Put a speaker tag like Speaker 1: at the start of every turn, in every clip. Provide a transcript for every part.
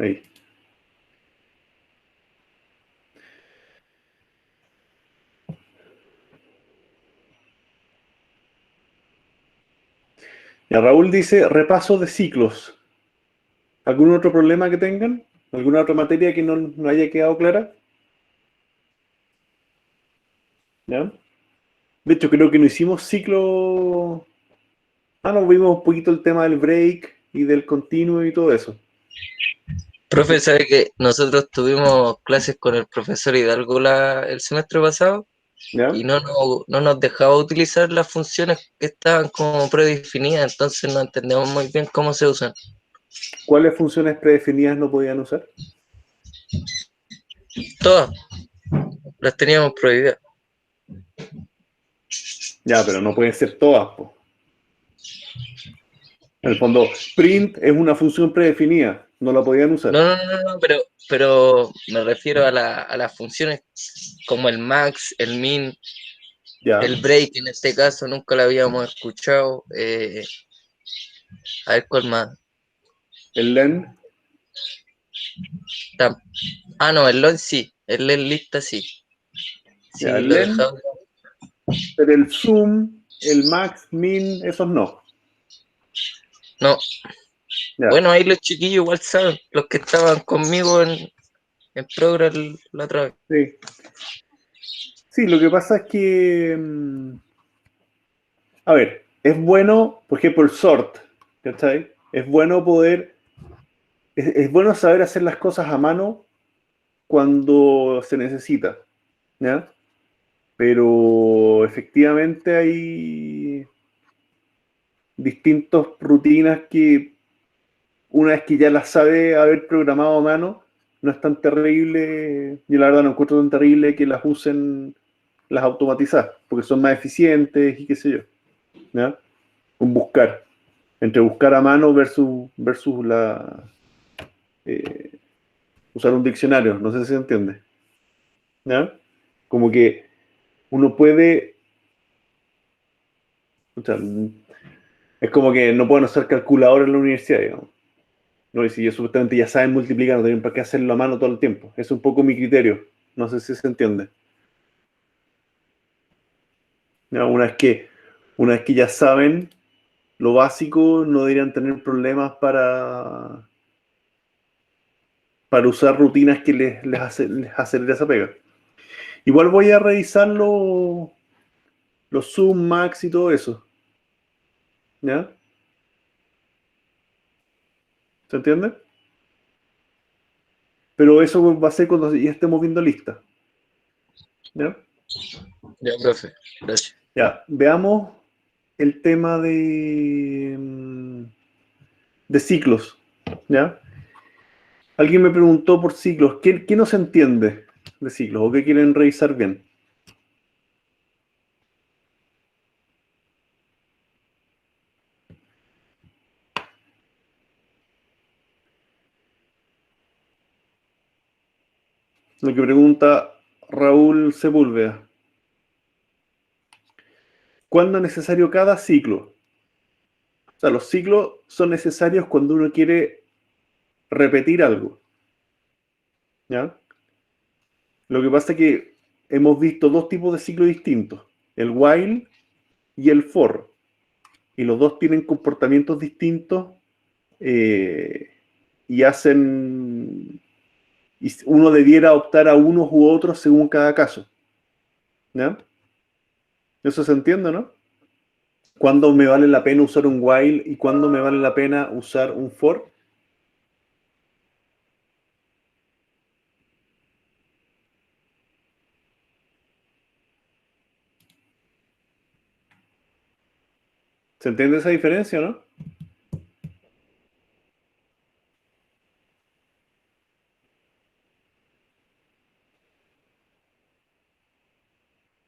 Speaker 1: Ahí. Ya, Raúl dice, repaso de ciclos. ¿Algún otro problema que tengan? ¿Alguna otra materia que no haya quedado clara? ¿Ya? De hecho, creo que no hicimos ciclo. Ah, no, vimos un poquito el tema del break y del continuo y todo eso.
Speaker 2: Profe, ¿sabe que nosotros tuvimos clases con el profesor Hidalgo el semestre pasado
Speaker 1: ¿Ya?
Speaker 2: y no nos dejaba utilizar las funciones que estaban como predefinidas, entonces no entendemos muy bien cómo se usan?
Speaker 1: ¿Cuáles funciones predefinidas no podían usar?
Speaker 2: Todas las teníamos prohibidas.
Speaker 1: Ya, pero no pueden ser todas, po. En el fondo, print es una función predefinida, no la podían usar.
Speaker 2: No, pero me refiero a las funciones como el max, el min,
Speaker 1: Ya.
Speaker 2: el break en este caso, nunca lo habíamos escuchado. A ver cuál más.
Speaker 1: El len,
Speaker 2: Tam- no, el LON sí, el LEN lista sí.
Speaker 1: ya,
Speaker 2: Sí,
Speaker 1: el
Speaker 2: lo he
Speaker 1: len,
Speaker 2: dejado.
Speaker 1: pero el zoom, el max, min, esos no.
Speaker 2: No,
Speaker 1: Ya,
Speaker 2: bueno, ahí los chiquillos igual saben, los que estaban conmigo en Progress la otra vez.
Speaker 1: sí. Sí, lo que pasa es que, a ver, es bueno, por ejemplo, el sort, ¿cachai? Es bueno poder, es bueno saber hacer las cosas a mano cuando se necesita, ¿ya? Pero efectivamente hay distintas rutinas que una vez que ya las sabe haber programado a mano, no es tan terrible, yo la verdad no encuentro tan terrible que las usen, las automatizadas, porque son más eficientes y qué sé yo, ¿ya? Un buscar, entre buscar a mano versus eh, usar un diccionario, no sé si se entiende, ¿ya? Como que uno puede, o sea, es como que no pueden usar calculadora en la universidad, digamos. No, y si ellos supuestamente ya saben multiplicar, no tienen para qué hacerlo a mano todo el tiempo. Es un poco mi criterio. No sé si se entiende. Ya, una vez que ya saben lo básico, no deberían tener problemas para usar rutinas que les acelere esa pega. Igual voy a revisar los zoom, max y todo eso. ¿Ya? ¿Se entiende? Pero eso va a ser cuando ya estemos viendo lista. ¿Ya?
Speaker 2: Ya, profe, gracias.
Speaker 1: Ya, veamos el tema de ciclos. ¿Ya? Alguien me preguntó por ciclos. ¿Qué no se entiende de ciclos o qué quieren revisar bien? Lo que pregunta Raúl Sepúlveda. ¿Cuándo es necesario cada ciclo? O sea, los ciclos son necesarios cuando uno quiere repetir algo. ¿Ya? Lo que pasa es que hemos visto dos tipos de ciclos distintos, el while y el for. Y los dos tienen comportamientos distintos eh, y hacen... Y uno debiera optar a unos u otros según cada caso. ¿Ya? Eso se entiende, ¿no? ¿Cuándo me vale la pena usar un while y cuándo me vale la pena usar un for? ¿Se entiende esa diferencia, no?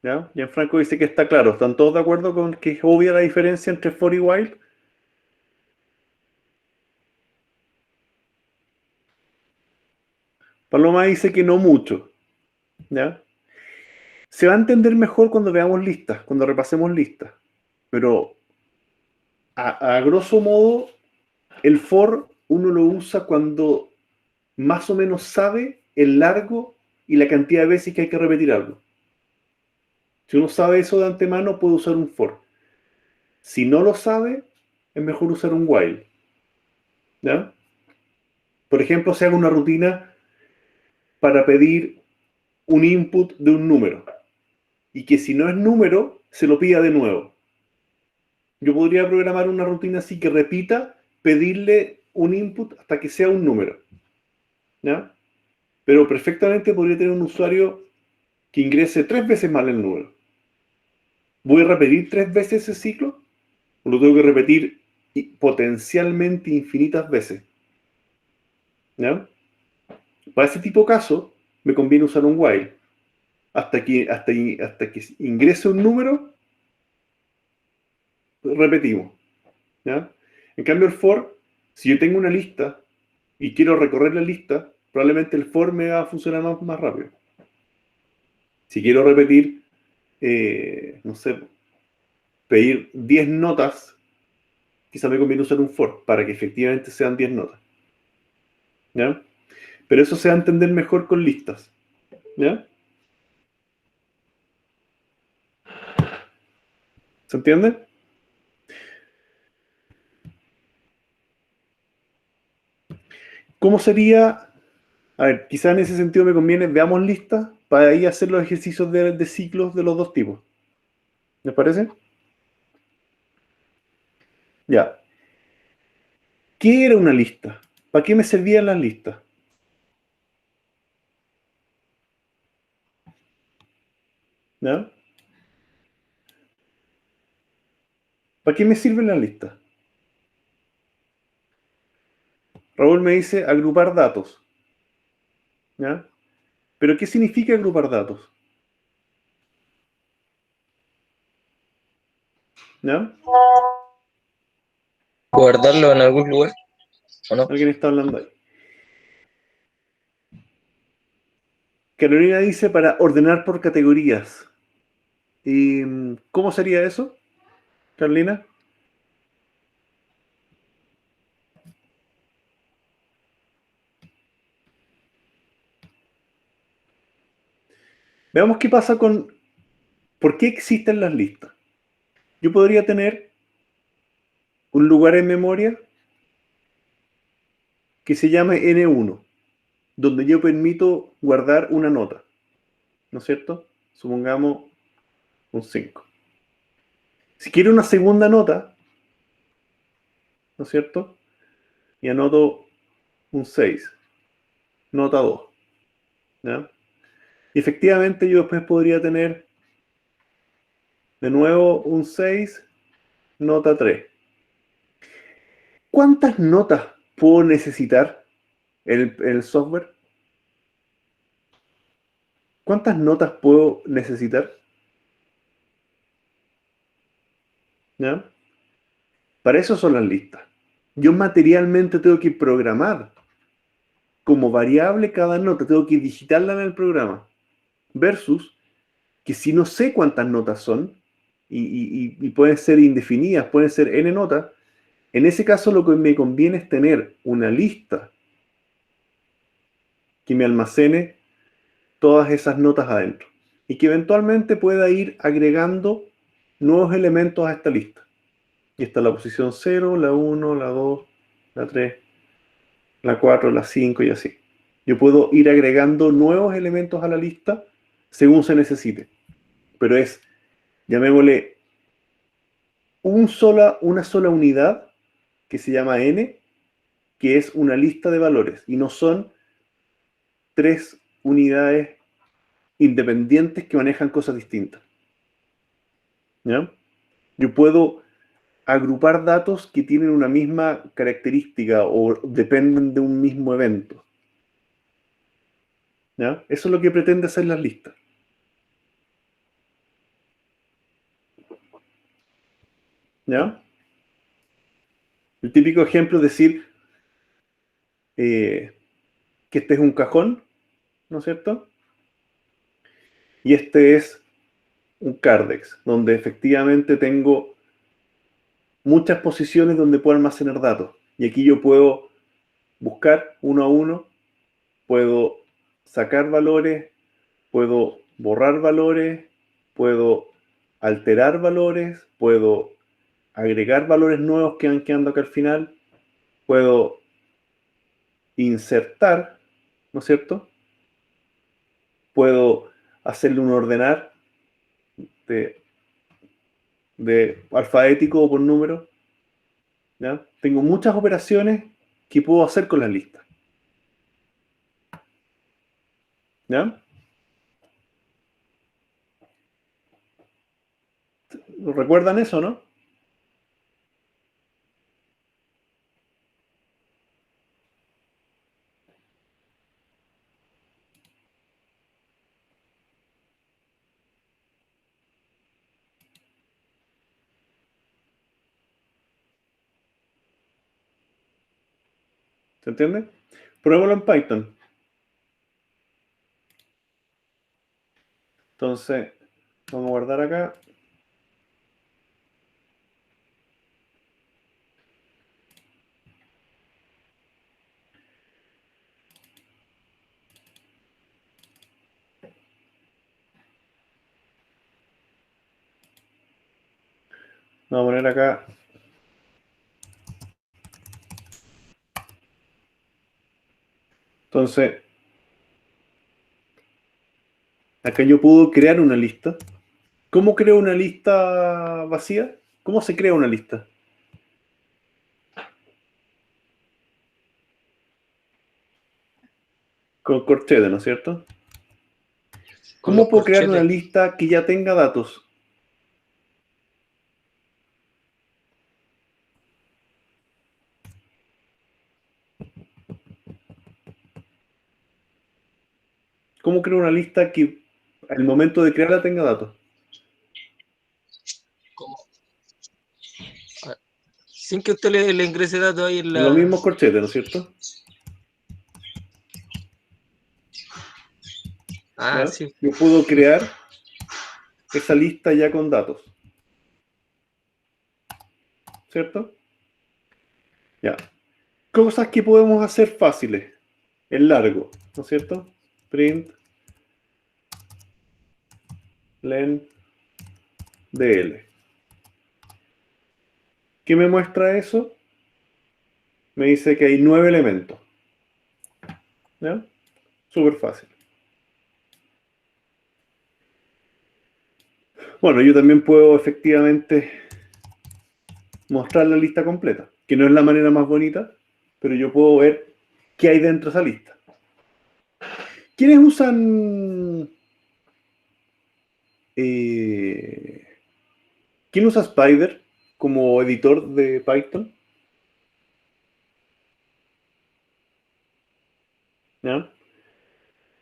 Speaker 1: ¿Ya? Gianfranco dice que está claro. ¿Están todos de acuerdo con que es obvia la diferencia entre for y while? Paloma dice que no mucho. ¿Ya? Se va a entender mejor cuando veamos listas, cuando repasemos listas. Pero a grosso modo, el for uno lo usa cuando más o menos sabe el largo y la cantidad de veces que hay que repetir algo. Si uno sabe eso de antemano, puede usar un for. Si no lo sabe, es mejor usar un while. ¿Ya? Por ejemplo, se haga una rutina para pedir un input de un número y que si no es número, se lo pida de nuevo. Yo podría programar una rutina así que repita pedirle un input hasta que sea un número. ¿Ya? Pero perfectamente podría tener un usuario que ingrese 3 veces mal el número. ¿Voy a repetir 3 veces ese ciclo? ¿O lo tengo que repetir potencialmente infinitas veces? ¿Ya? Para ese tipo de caso, me conviene usar un while. Hasta que ingrese un número, repetimos. ¿Ya? En cambio, el for, si yo tengo una lista y quiero recorrer la lista, probablemente el for me va a funcionar más rápido. Si quiero repetir, no sé, pedir 10 notas, quizá me conviene usar un for para que efectivamente sean 10 notas. ¿Ya? Pero eso se va a entender mejor con listas. ¿Ya? ¿Se entiende? ¿Cómo sería? A ver, quizá en ese sentido me conviene, veamos listas para ahí hacer los ejercicios de ciclos de los dos tipos. ¿Les parece? Ya. ¿Qué era una lista? ¿Para qué me servían las listas? ¿Ya? ¿Para qué me sirven las listas? Raúl me dice agrupar datos. ¿Ya? ¿Pero qué significa agrupar datos? ¿Ya?
Speaker 2: Guardarlo en algún lugar, ¿o no?
Speaker 1: ¿Alguien está hablando ahí? Carolina dice para ordenar por categorías. ¿Y cómo sería eso, Carolina? Veamos qué pasa con... ¿Por qué existen las listas? Yo podría tener un lugar en memoria que se llame N1, donde yo permito guardar una nota, ¿no es cierto? Supongamos un 5. Si quiero una segunda nota, ¿no es cierto? Y anoto un 6, nota 2, ¿ya? Y efectivamente yo después podría tener de nuevo un 6, nota 3. ¿Cuántas notas puedo necesitar en el software? ¿Cuántas notas puedo necesitar? ¿Ya? Para eso son las listas. Yo materialmente tengo que programar como variable cada nota, tengo que digitarla en el programa. Versus que si no sé cuántas notas son, y pueden ser indefinidas, pueden ser n notas, en ese caso lo que me conviene es tener una lista que me almacene todas esas notas adentro. Y que eventualmente pueda ir agregando nuevos elementos a esta lista. Y está la posición 0, la 1, la 2, la 3, la 4, la 5 y así. Yo puedo ir agregando nuevos elementos a la lista según se necesite. Pero es, llamémosle, una sola unidad que se llama n, que es una lista de valores. Y no son 3 unidades independientes que manejan cosas distintas. ¿Ya? Yo puedo agrupar datos que tienen una misma característica o dependen de un mismo evento. ¿Ya? Eso es lo que pretende hacer las listas. ¿Ya? El típico ejemplo es decir que este es un cajón, ¿no es cierto? Y este es un Cardex, donde efectivamente tengo muchas posiciones donde puedo almacenar datos. Y aquí yo puedo buscar uno a uno puedo sacar valores, puedo borrar valores, puedo alterar valores, puedo agregar valores nuevos que van quedando acá al final, puedo insertar, ¿no es cierto? Puedo hacerle un ordenar de, de alfabético o por número, ¿ya? Tengo muchas operaciones que puedo hacer con las listas, ¿ya? ¿Recuerdan eso, no? ¿Se entiende? Pruébalo en Python. Entonces, vamos a guardar acá. Vamos a poner acá. Entonces, acá yo puedo crear una lista. ¿Cómo creo una lista vacía? ¿Cómo se crea una lista? Con corchete, ¿no es cierto?
Speaker 2: Con los
Speaker 1: ¿Cómo puedo crear una
Speaker 2: corchetes.
Speaker 1: lista que ya tenga datos? ¿Cómo creo una lista que al momento de crearla tenga datos?
Speaker 2: ¿Cómo? Ah, sin que usted le ingrese datos ahí en
Speaker 1: Los
Speaker 2: la...
Speaker 1: mismos corchetes, ¿no es cierto?
Speaker 2: Ah,
Speaker 1: ¿Ya?
Speaker 2: sí.
Speaker 1: Yo puedo crear esa lista ya con datos, ¿cierto? Ya. Cosas que podemos hacer fáciles. El largo, ¿no es cierto? Print len dl. ¿Qué me muestra eso? Me dice que hay 9 elementos. ¿Ya? Súper fácil. Bueno, yo también puedo efectivamente mostrar la lista completa, que no es la manera más bonita, pero yo puedo ver qué hay dentro de esa lista. ¿Quiénes usan... eh, ¿quién usa Spider como editor de Python? ¿Ya?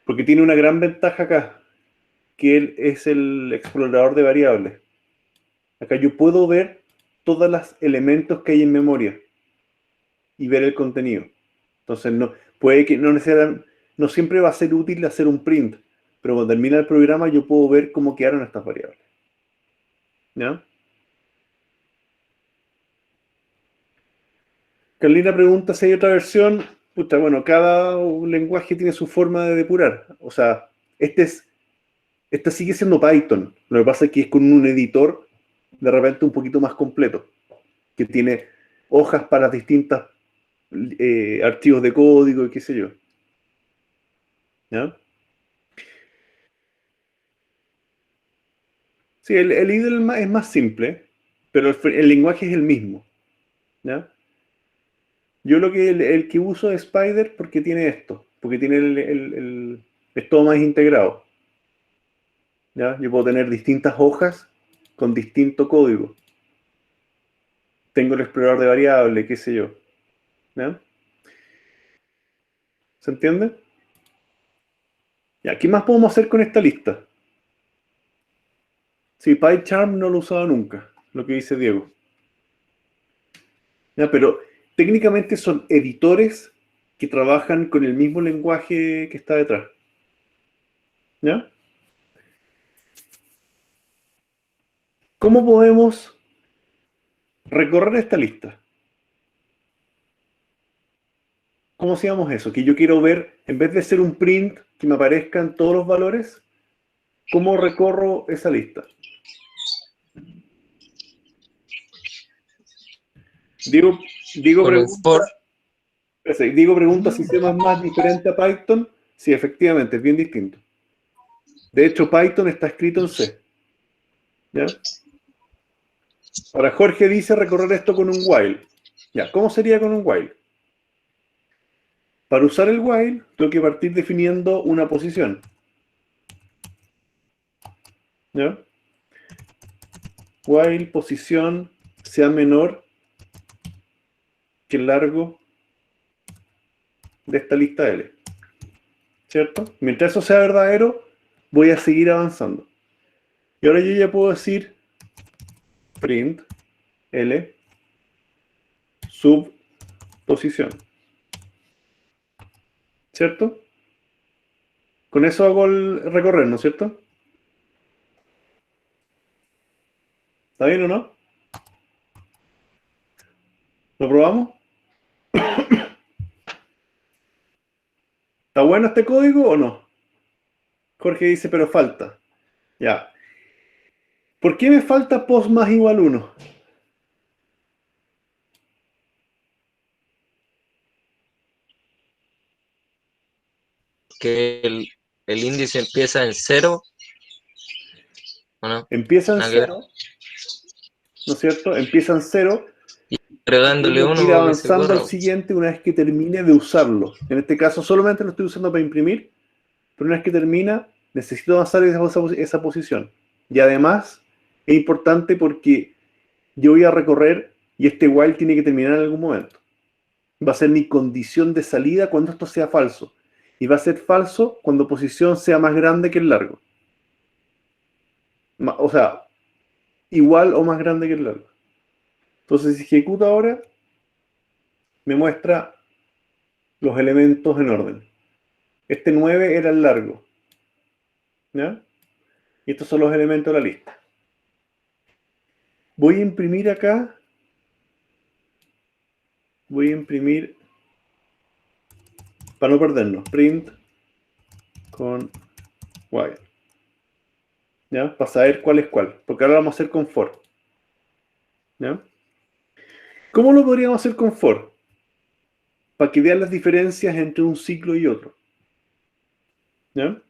Speaker 1: Porque tiene una gran ventaja acá, que él es el explorador de variables. Acá yo puedo ver todos los elementos que hay en memoria y ver el contenido. Entonces, no, puede que no necesariamente, no siempre va a ser útil hacer un print, pero cuando termina el programa yo puedo ver cómo quedaron estas variables. ¿Ya? Carlina pregunta si hay otra versión. Puta, bueno, cada lenguaje tiene su forma de depurar. O sea, este sigue siendo Python. Lo que pasa es que es con un editor de repente un poquito más completo, que tiene hojas para distintos archivos de código y qué sé yo. ¿Ya? Sí, el IDLE es más simple, pero el lenguaje es el mismo. ¿Ya? Yo el que uso es Spider porque tiene esto, porque tiene es todo más integrado. ¿Ya? Yo puedo tener distintas hojas con distinto código. Tengo el explorador de variables, qué sé yo. ¿Ya? ¿Se entiende? Ya, ¿qué más podemos hacer con esta lista? Sí, PyCharm no lo he usado nunca, lo que dice Diego. ¿Ya? Pero técnicamente son editores que trabajan con el mismo lenguaje que está detrás. ¿Ya? ¿Cómo podemos recorrer esta lista? ¿cómo hacíamos eso? Que yo quiero ver, en vez de ser un print que me aparezcan todos los valores, ¿cómo recorro esa lista? Digo
Speaker 2: Con un
Speaker 1: pregunta,
Speaker 2: for.
Speaker 1: Digo pregunta si C++ es diferente a Python. Sí, efectivamente, es bien distinto. De hecho, Python está escrito en C. ¿Ya? Ahora, Jorge dice recorrer esto con un while. Ya, ¿cómo sería con un while? Para usar el while, tengo que partir definiendo una posición. ¿Ya? While posición sea menor que el largo de esta lista L. ¿Cierto? Mientras eso sea verdadero, voy a seguir avanzando. Y ahora yo ya puedo decir print L sub posición. ¿Cierto? Con eso hago el recorrer, ¿no es cierto? ¿Está bien o no? ¿Lo probamos? ¿Está bueno este código o no? Jorge dice, pero falta. Ya. ¿Por qué me falta post más igual 1?
Speaker 2: Que el índice empieza en 0, ¿o no?
Speaker 1: Empieza en
Speaker 2: Nada que ver.
Speaker 1: 0, ¿no es cierto? Empieza en 0 y
Speaker 2: Agregándole
Speaker 1: tengo que ir
Speaker 2: uno para que se
Speaker 1: avanzando al
Speaker 2: corra.
Speaker 1: siguiente una vez que termine de usarlo. En este caso solamente lo estoy usando para imprimir, pero una vez que termina necesito avanzar esa posición. Y además es importante porque yo voy a recorrer y este while tiene que terminar en algún momento. Va a ser mi condición de salida cuando esto sea falso. Y va a ser falso cuando posición sea más grande que el largo. O sea, igual o más grande que el largo. Entonces, si ejecuto ahora, me muestra los elementos en orden. Este 9 era el largo. ¿Ya? Y estos son los elementos de la lista. Voy a imprimir acá. Voy a imprimir, para no perdernos, print con while. ¿Ya? Para saber cuál es cuál. Porque ahora lo vamos a hacer con for. ¿Ya? ¿Cómo lo podríamos hacer con for? Para que vean las diferencias entre un ciclo y otro. ¿Ya?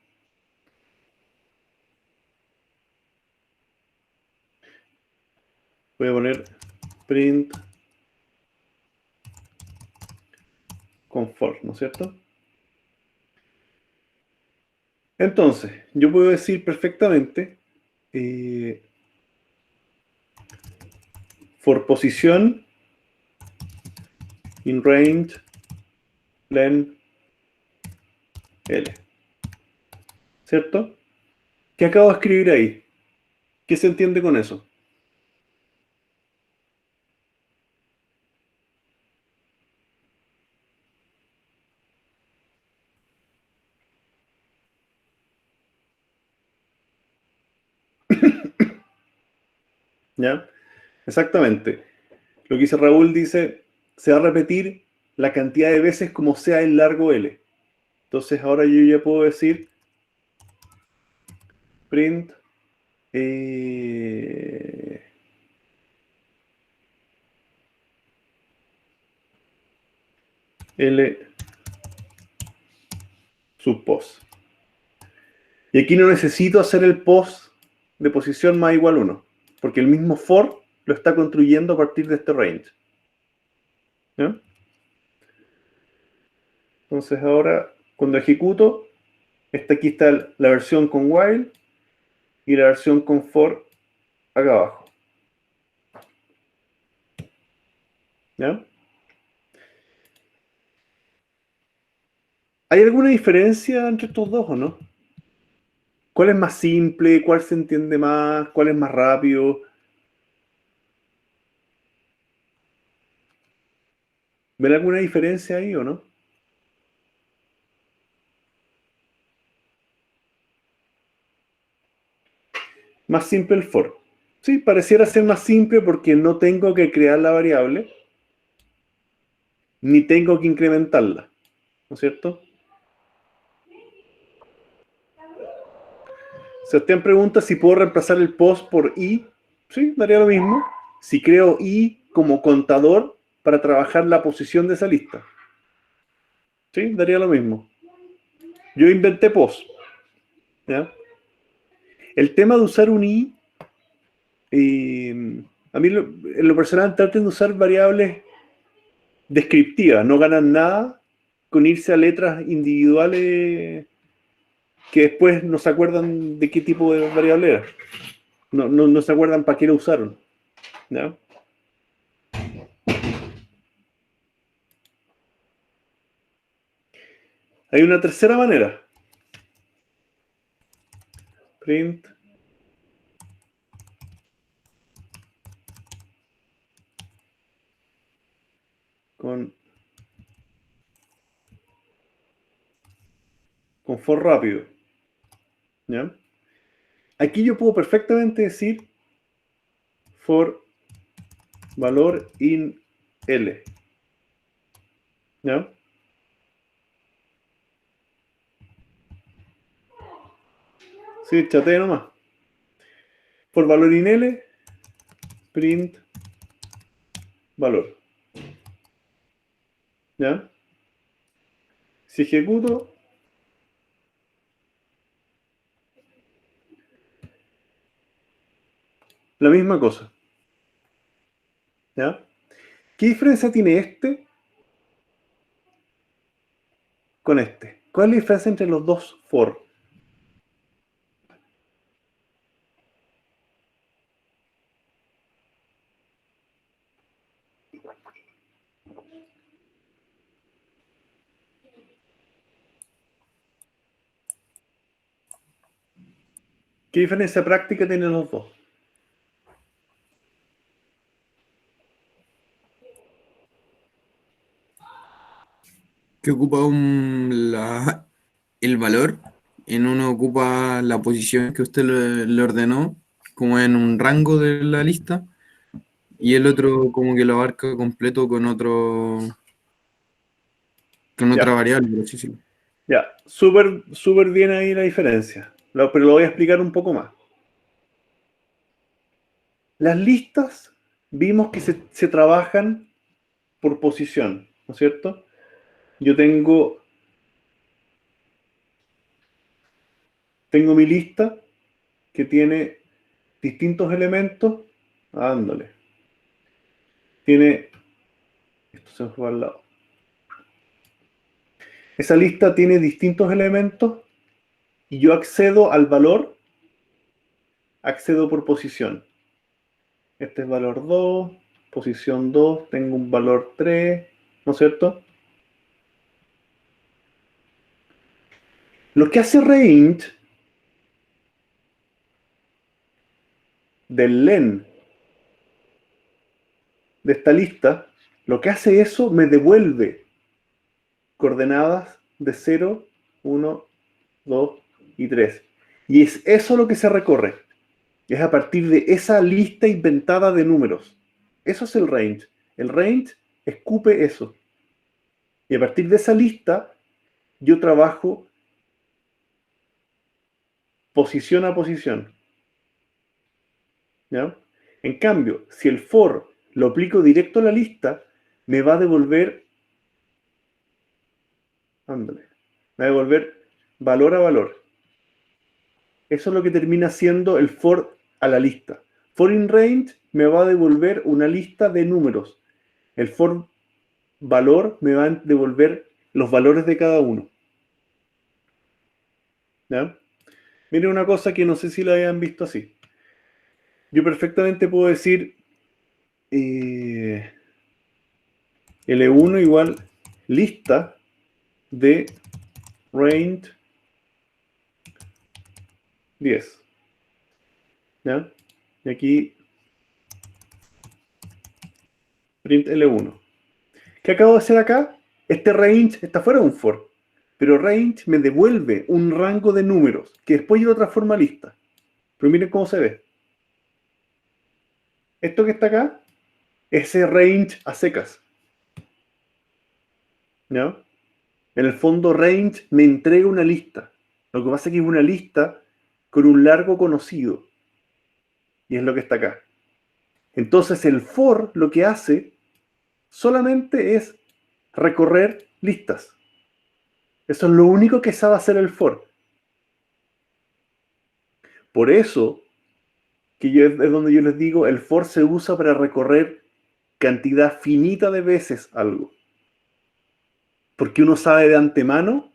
Speaker 1: Voy a poner print con for, ¿no es cierto? Entonces, yo puedo decir perfectamente for posición in range len L. ¿Cierto? ¿Qué acabo de escribir ahí? ¿Qué se entiende con eso? ¿Ya? Exactamente. Lo que dice Raúl dice, se va a repetir la cantidad de veces como sea el largo L. Entonces ahora yo ya puedo decir print L sub post. Y aquí no necesito hacer el post de posición más igual 1, porque el mismo for lo está construyendo a partir de este range. ¿Ya? Entonces ahora, cuando ejecuto, aquí está la versión con while y la versión con for acá abajo. ¿Ya? ¿Hay alguna diferencia entre estos dos o no? ¿Cuál es más simple? ¿Cuál se entiende más? ¿Cuál es más rápido? ¿Ven alguna diferencia ahí o no? Más simple el for. Sí, pareciera ser más simple porque no tengo que crear la variable, ni tengo que incrementarla. es cierto? Sebastián pregunta si puedo reemplazar el post por i. Sí, daría lo mismo. Si creo i como contador para trabajar la posición de esa lista. Sí, daría lo mismo. Yo inventé post. ¿Ya? El tema de usar un i, a mí en lo personal traten de usar variables descriptivas. No ganan nada con irse a letras individuales que después no se acuerdan de qué tipo de variable era. No se acuerdan para qué lo usaron. ¿Ya? Hay una tercera manera. Print con for rápido. ¿Ya? Aquí yo puedo perfectamente decir for valor in L. ¿Ya? Sí, chatea nomás. For valor in L, print valor. ¿Ya? Si ejecuto, la misma cosa. ¿Ya? ¿Qué diferencia tiene este con este? ¿Cuál es la diferencia entre los dos for? ¿Qué diferencia práctica tienen los dos?
Speaker 3: Que ocupa el valor, en uno ocupa la posición que usted le ordenó, como en un rango de la lista, y el otro como que lo abarca completo con otra
Speaker 1: Ya,
Speaker 3: variable, por así decirlo.
Speaker 1: ya. Súper, súper bien ahí la diferencia. Pero lo voy a explicar un poco más. Las listas vimos que se trabajan por posición, ¿no es cierto? Yo tengo mi lista que tiene distintos elementos. Ándale. Tiene. Esto se me fue al lado. Esa lista tiene distintos elementos y yo accedo por posición. Este es valor 2, posición 2, tengo un valor 3, ¿no es cierto? Lo que hace range del len de esta lista, lo que hace eso me devuelve coordenadas de 0, 1, 2 y 3. Y es eso lo que se recorre. Es a partir de esa lista inventada de números. Eso es el range. El range escupe eso. Y a partir de esa lista, yo trabajo posición a posición. ¿Ya? En cambio, si el for lo aplico directo a la lista, me va a devolver, ándale, me va a devolver valor a valor. Eso es lo que termina siendo el for a la lista. For in range me va a devolver una lista de números. El for valor me va a devolver los valores de cada uno. ¿Ya? Mire una cosa que no sé si la habían visto así. Yo perfectamente puedo decir L1 igual lista de range 10. ¿Ya? Y aquí print L1. ¿Qué acabo de hacer acá? Este range está fuera de un for, pero range me devuelve un rango de números que después yo lo transformo a lista. Pero miren cómo se ve. Esto que está acá, ese range a secas. ¿Ya? En el fondo, range me entrega una lista. Lo que pasa es que es una lista con un largo conocido. Y es lo que está acá. Entonces, el for lo que hace solamente es recorrer listas. Eso es lo único que sabe hacer el for. Por eso, es donde yo les digo, el for se usa para recorrer cantidad finita de veces algo. Porque uno sabe de antemano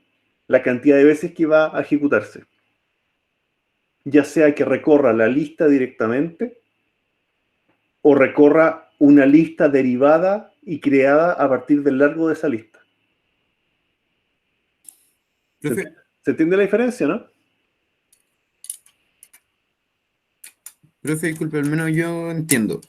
Speaker 1: la cantidad de veces que va a ejecutarse. Ya sea que recorra la lista directamente o recorra una lista derivada y creada a partir del largo de esa lista.
Speaker 3: Profe,
Speaker 1: ¿Se entiende la diferencia, no?
Speaker 3: profe, disculpe, al menos yo entiendo.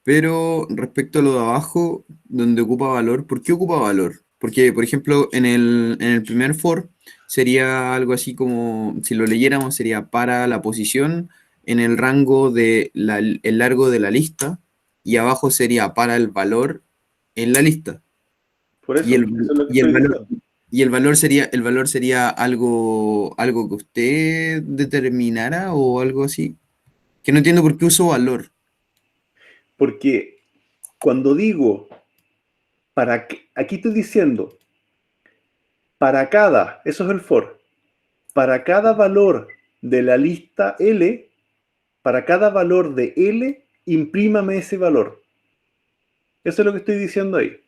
Speaker 3: Pero respecto a lo de abajo, donde ocupa valor, ¿por qué ocupa valor? Porque, por ejemplo, en el primer for sería algo así como, si lo leyéramos, sería para la posición en el rango de el largo de la lista, y abajo sería para el valor en la lista.
Speaker 1: Por
Speaker 3: Y
Speaker 1: eso,
Speaker 3: el,
Speaker 1: eso es lo que
Speaker 3: y el
Speaker 1: estoy
Speaker 3: valor,
Speaker 1: diciendo.
Speaker 3: y el valor sería algo que usted determinara o algo así. Que no entiendo por qué uso valor.
Speaker 1: Porque cuando digo, aquí estoy diciendo, para cada, eso es el for, para cada valor de la lista L, para cada valor de L, imprímame ese valor. Eso es lo que estoy diciendo ahí.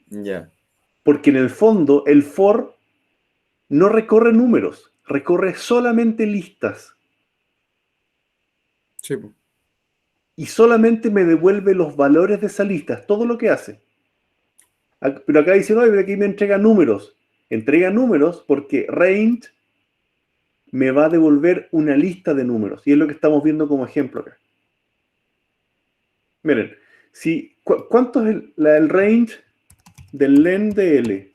Speaker 3: Ya.
Speaker 1: Porque en el fondo, el for no recorre números, recorre solamente listas.
Speaker 3: Sí, po.
Speaker 1: Y solamente me devuelve los valores de esa lista, es todo lo que hace. Pero acá dice, no, pero aquí me entrega números. Entrega números porque range me va a devolver una lista de números. Y es lo que estamos viendo como ejemplo acá. Miren, ¿cuánto es el range del len de L?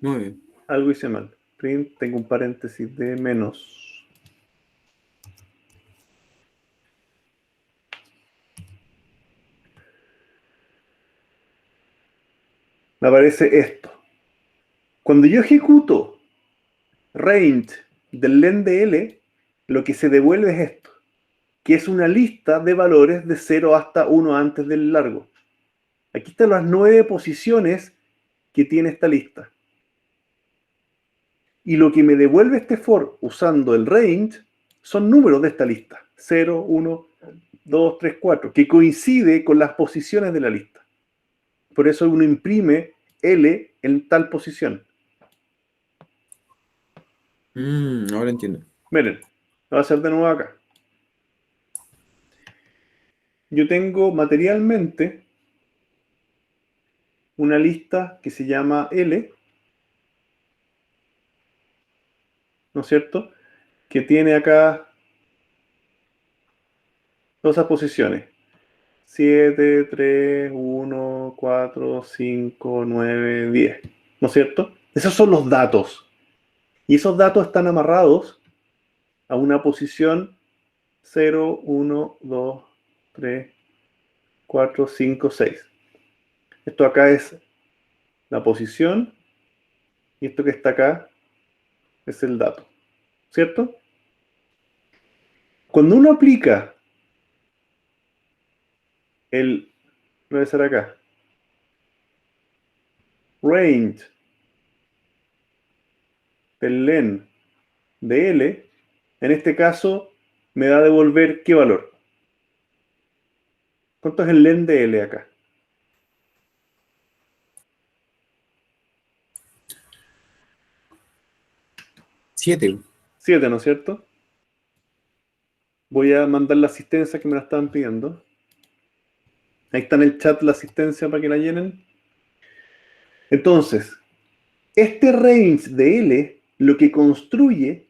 Speaker 3: Muy bien.
Speaker 1: Algo hice mal. Print, tengo un paréntesis de menos. Me aparece esto. Cuando yo ejecuto range del len de L, lo que se devuelve es esto, que es una lista de valores de 0 hasta 1 antes del largo. Aquí están las 9 posiciones que tiene esta lista. Y lo que me devuelve este for usando el range son números de esta lista. 0, 1, 2, 3, 4, que coincide con las posiciones de la lista. Por eso uno imprime L en tal posición.
Speaker 3: Ahora entiendo.
Speaker 1: Miren, lo voy a hacer de nuevo acá. Yo tengo materialmente una lista que se llama L, ¿no es cierto? Que tiene acá todas esas posiciones. 7, 3, 1, 4, 5, 9, 10. ¿No es cierto? Esos son los datos. Y esos datos están amarrados a una posición 0, 1, 2, 3, 4, 5, 6. Esto acá es la posición y esto que está acá es el dato. ¿Cierto? Cuando uno aplica voy a hacer acá, range del len de L, en este caso me da a devolver qué valor. ¿Cuánto es el len de L acá?
Speaker 3: 7.
Speaker 1: 7, ¿no es cierto? Voy a mandar la asistencia que me la estaban pidiendo. Ahí está en el chat la asistencia para que la llenen. Entonces, este range de L lo que construye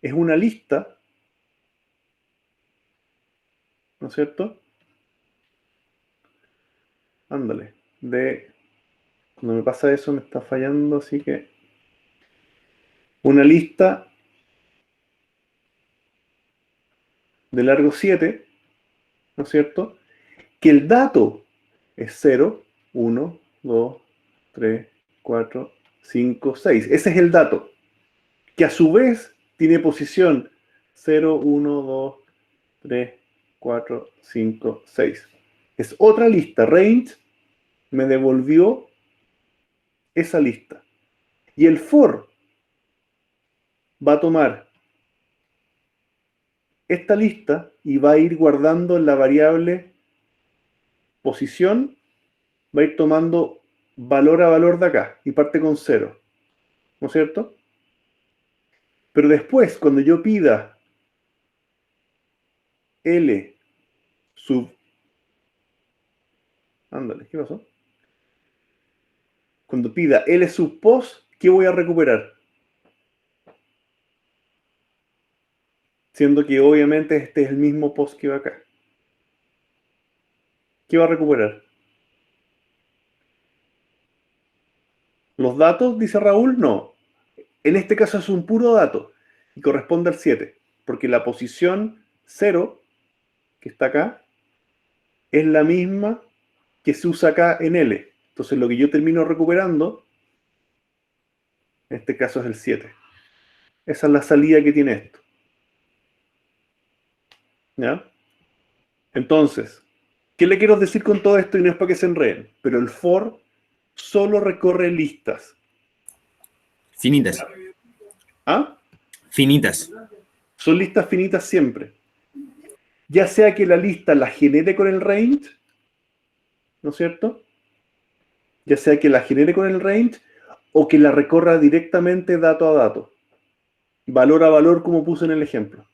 Speaker 1: es una lista, ¿no es cierto? Ándale. Cuando me pasa eso me está fallando, así que una lista de largo 7, ¿no es cierto? Que el dato es 0 1, 2, 3, 4, 5, 6. Ese es el dato, que a su vez tiene posición 0, 1, 2, 3, 4, 5, 6. Es otra lista. Range me devolvió esa lista. Y el for va a tomar esta lista y va a ir guardando en la variable posición, va a ir tomando valor a valor de acá y parte con 0. ¿No es cierto? Pero después, cuando yo pida L sub... Ándale, ¿qué pasó? Cuando pida L sub post, ¿qué voy a recuperar? Siendo que obviamente este es el mismo post que va acá. ¿Qué va a recuperar? ¿Los datos? Dice Raúl. No. En este caso es un puro dato y corresponde al 7, porque la posición 0, que está acá, es la misma que se usa acá en L. Entonces lo que yo termino recuperando, en este caso es el 7. Esa es la salida que tiene esto. ¿Ya? Entonces, ¿qué le quiero decir con todo esto? Y no es para que se enreden, pero el for solo recorre listas.
Speaker 3: Finitas.
Speaker 1: ¿Ah?
Speaker 3: Finitas.
Speaker 1: Son listas finitas siempre. Ya sea que la lista la genere con el range, ¿no es cierto? Ya sea que la genere con el range o que la recorra directamente dato a dato. Valor a valor, como puse en el ejemplo.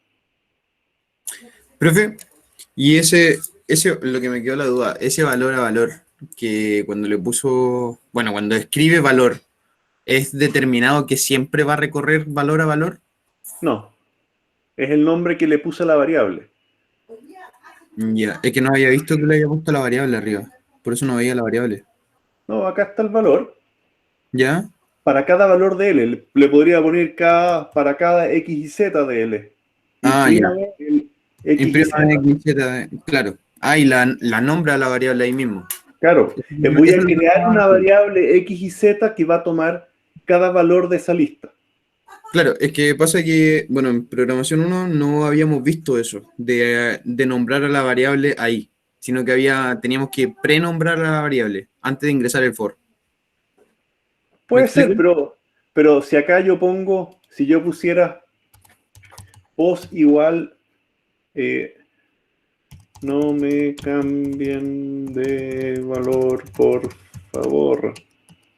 Speaker 3: Profe, y lo que me quedó la duda, ese valor a valor que cuando le puso, bueno, cuando escribe valor, ¿es determinado que siempre va a recorrer valor a valor?
Speaker 1: No, es el nombre que le puse a la variable.
Speaker 3: Ya, es que no había visto que le había puesto la variable arriba, por eso no veía la variable.
Speaker 1: No, acá está el valor.
Speaker 3: ¿Ya?
Speaker 1: Para cada valor de L, le podría poner para cada X y Z de L.
Speaker 3: Ah, ya.
Speaker 1: Imprímame el X y
Speaker 3: Imprima
Speaker 1: Z.
Speaker 3: X, Z, claro. Ah, y la nombra la variable ahí mismo.
Speaker 1: Claro,
Speaker 3: Eso
Speaker 1: voy
Speaker 3: es
Speaker 1: a
Speaker 3: lo que
Speaker 1: crear
Speaker 3: estaba
Speaker 1: una
Speaker 3: antes.
Speaker 1: variable X y Z que va a tomar cada valor de esa lista.
Speaker 3: Claro, es que pasa que, bueno, en programación uno no habíamos visto eso, de nombrar a la variable ahí, sino que teníamos que prenombrar a la variable antes de ingresar el for. ¿Me
Speaker 1: Puede
Speaker 3: explico?
Speaker 1: ser, pero si acá yo pongo, si yo pusiera post igual, no me cambien de valor, por favor.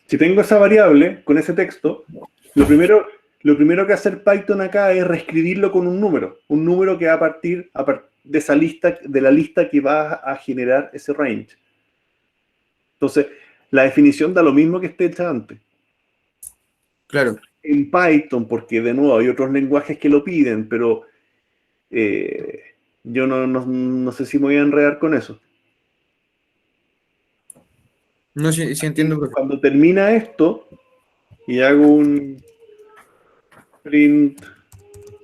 Speaker 1: Si tengo esa variable con ese texto, lo primero que hacer Python acá es reescribirlo con un número que va a partir de esa lista, de la lista que va a generar ese range. Entonces, la definición da lo mismo que esté hecha antes.
Speaker 3: Claro.
Speaker 1: En Python, porque de nuevo hay otros lenguajes que lo piden, pero yo no sé si me voy a enredar con eso.
Speaker 3: No, sí, sí entiendo, profe.
Speaker 1: Cuando termina esto y hago un print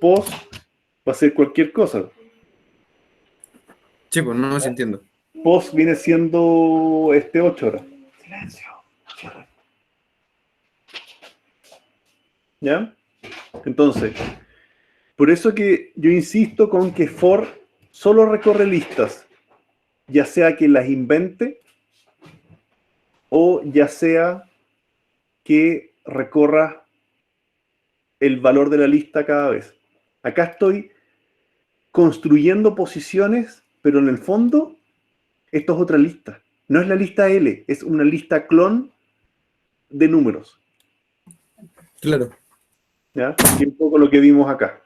Speaker 1: post, va a ser cualquier cosa.
Speaker 3: Sí, pues no, sí entiendo.
Speaker 1: Post viene siendo 8 horas. Silencio. ¿Ya? Entonces, por eso que yo insisto con que for solo recorre listas, ya sea que las invente o ya sea que recorra el valor de la lista cada vez. Acá estoy construyendo posiciones, pero en el fondo esto es otra lista. No es la lista L, es una lista clon de números.
Speaker 3: Claro.
Speaker 1: ¿Ya? Y un poco lo que vimos acá.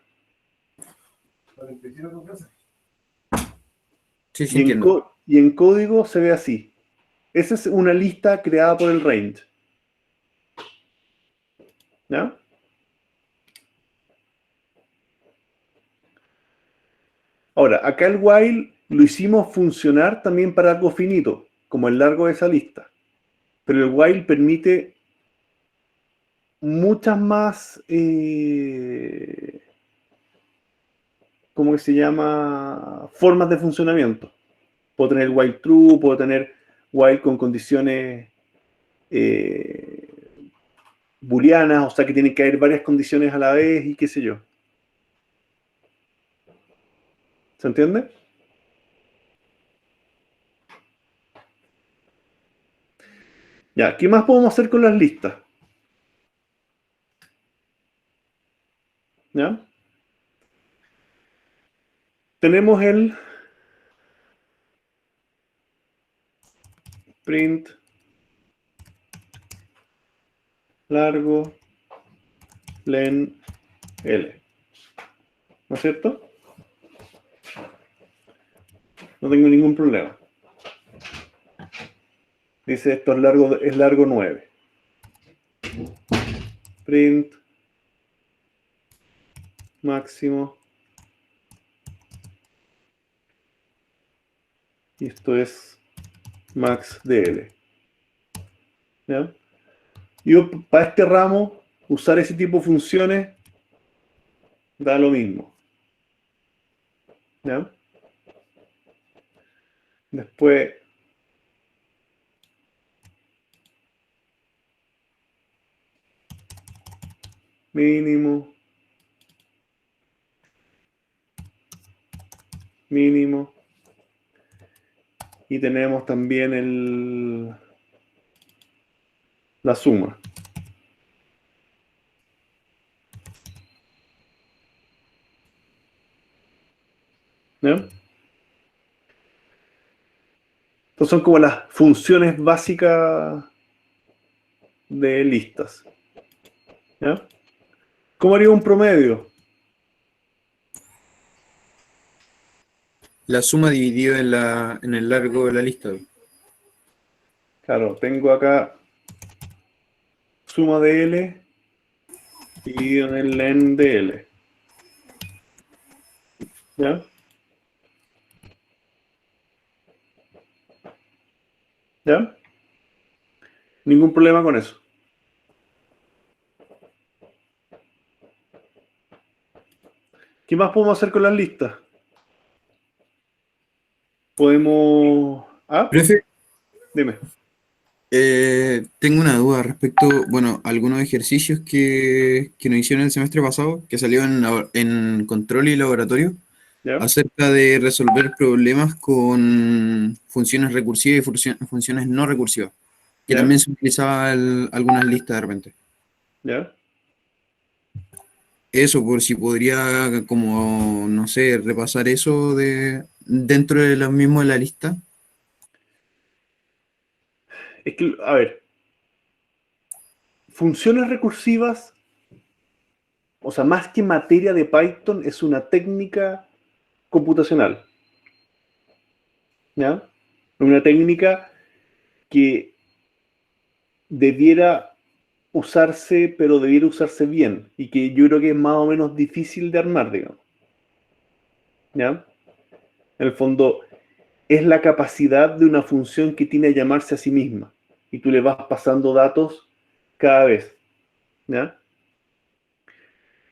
Speaker 3: Sí, sí
Speaker 1: Y en,
Speaker 3: entiendo.
Speaker 1: y en código se ve así. Esa es una lista creada por el range. ¿Ya? Ahora, acá el while lo hicimos funcionar también para algo finito, como el largo de esa lista. Pero el while permite muchas más, ¿cómo que se llama? Formas de funcionamiento. Puedo tener while true, puedo tener while con condiciones booleanas, o sea que tienen que haber varias condiciones a la vez y qué sé yo. ¿Se entiende? Ya, ¿qué más podemos hacer con las listas? ¿Ya? Tenemos el print largo len L. ¿No es cierto? No tengo ningún problema. Dice esto es largo 9. Print máximo. Y esto es max de L. ¿Ya? Yo para este ramo, usar ese tipo de funciones da lo mismo. ¿Ya? Después, mínimo, mínimo. Y tenemos también la suma. ¿Ya? Estas son como las funciones básicas de listas. ¿Ya? ¿Cómo haría un promedio?
Speaker 3: La suma dividida en el largo de la lista.
Speaker 1: Claro, tengo acá suma de L dividido en el len de L. ¿Ya? ¿Ya? Ningún problema con eso. ¿Qué más podemos hacer con las listas? Podemos... ¿Ah?
Speaker 3: Profe,
Speaker 1: Dime.
Speaker 3: tengo una duda respecto, bueno, a algunos ejercicios que nos hicieron el semestre pasado, que salieron en control y laboratorio,
Speaker 1: ¿Ya?
Speaker 3: acerca de resolver problemas con funciones recursivas y funciones no recursivas, que
Speaker 1: ¿Ya?
Speaker 3: también se utilizaba algunas listas de repente.
Speaker 1: ¿Ya?
Speaker 3: Eso, por si podría, como, no sé, repasar eso dentro de lo mismo de la lista.
Speaker 1: Es que, a ver, funciones recursivas, o sea, más que materia de Python, es una técnica computacional. ¿Ya? Una técnica que debiera usarse, pero debiera usarse bien, y que yo creo que es más o menos difícil de armar, digamos. ¿Ya? En el fondo, es la capacidad de una función que tiene a llamarse a sí misma, y tú le vas pasando datos cada vez. ¿Ya?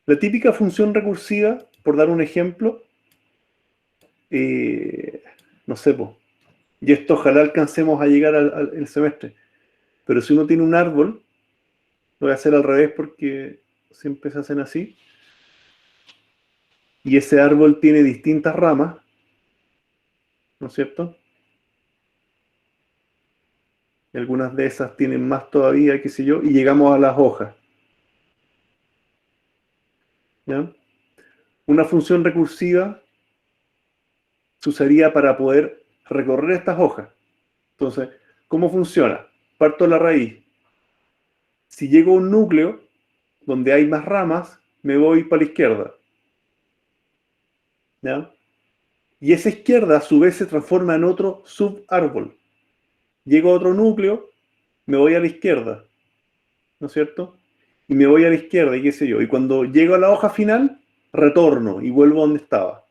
Speaker 1: La típica función recursiva, por dar un ejemplo, eh, no sé, po, y esto ojalá alcancemos a llegar al semestre, pero si uno tiene un árbol, lo voy a hacer al revés porque siempre se hacen así, y ese árbol tiene distintas ramas, ¿no es cierto? Y algunas de esas tienen más todavía, qué sé yo, y llegamos a las hojas. ¿Ya? Una función recursiva se usaría para poder recorrer estas hojas. Entonces, ¿cómo funciona? Parto de la raíz. Si llego a un núcleo donde hay más ramas, me voy para la izquierda. ¿Ya? Y esa izquierda a su vez se transforma en otro subárbol. Llego a otro núcleo, me voy a la izquierda, ¿no es cierto? Y me voy a la izquierda y qué sé yo. Y cuando llego a la hoja final, retorno y vuelvo a donde estaba.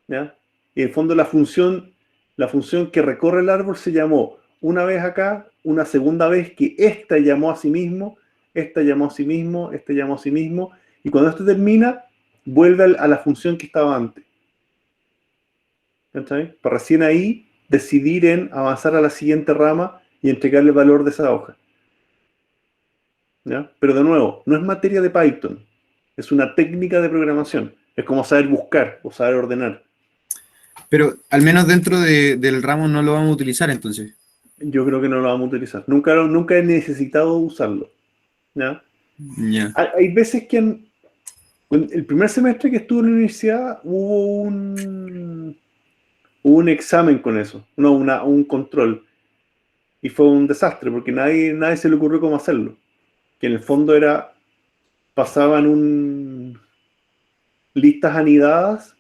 Speaker 1: ¿Ya? Y en el fondo la función que recorre el árbol se llamó una vez acá, una segunda vez que esta llamó a sí mismo, esta llamó a sí mismo, esta llamó a sí mismo, y cuando esto termina, vuelve a la función que estaba antes. ¿Cachai? Para recién ahí decidir en avanzar a la siguiente rama y entregarle valor de esa hoja. ¿Ya? Pero de nuevo, no es materia de Python, es una técnica de programación. Es como saber buscar o saber ordenar.
Speaker 3: Pero al menos dentro del ramo no lo vamos a utilizar entonces.
Speaker 1: Yo creo que no lo vamos a utilizar. Nunca he necesitado usarlo. ¿Ya?
Speaker 3: Ya.
Speaker 1: Hay veces que el primer semestre que estuve en la universidad hubo un examen con eso, no, un control. Y fue un desastre porque nadie se le ocurrió cómo hacerlo. Que en el fondo pasaban listas anidadas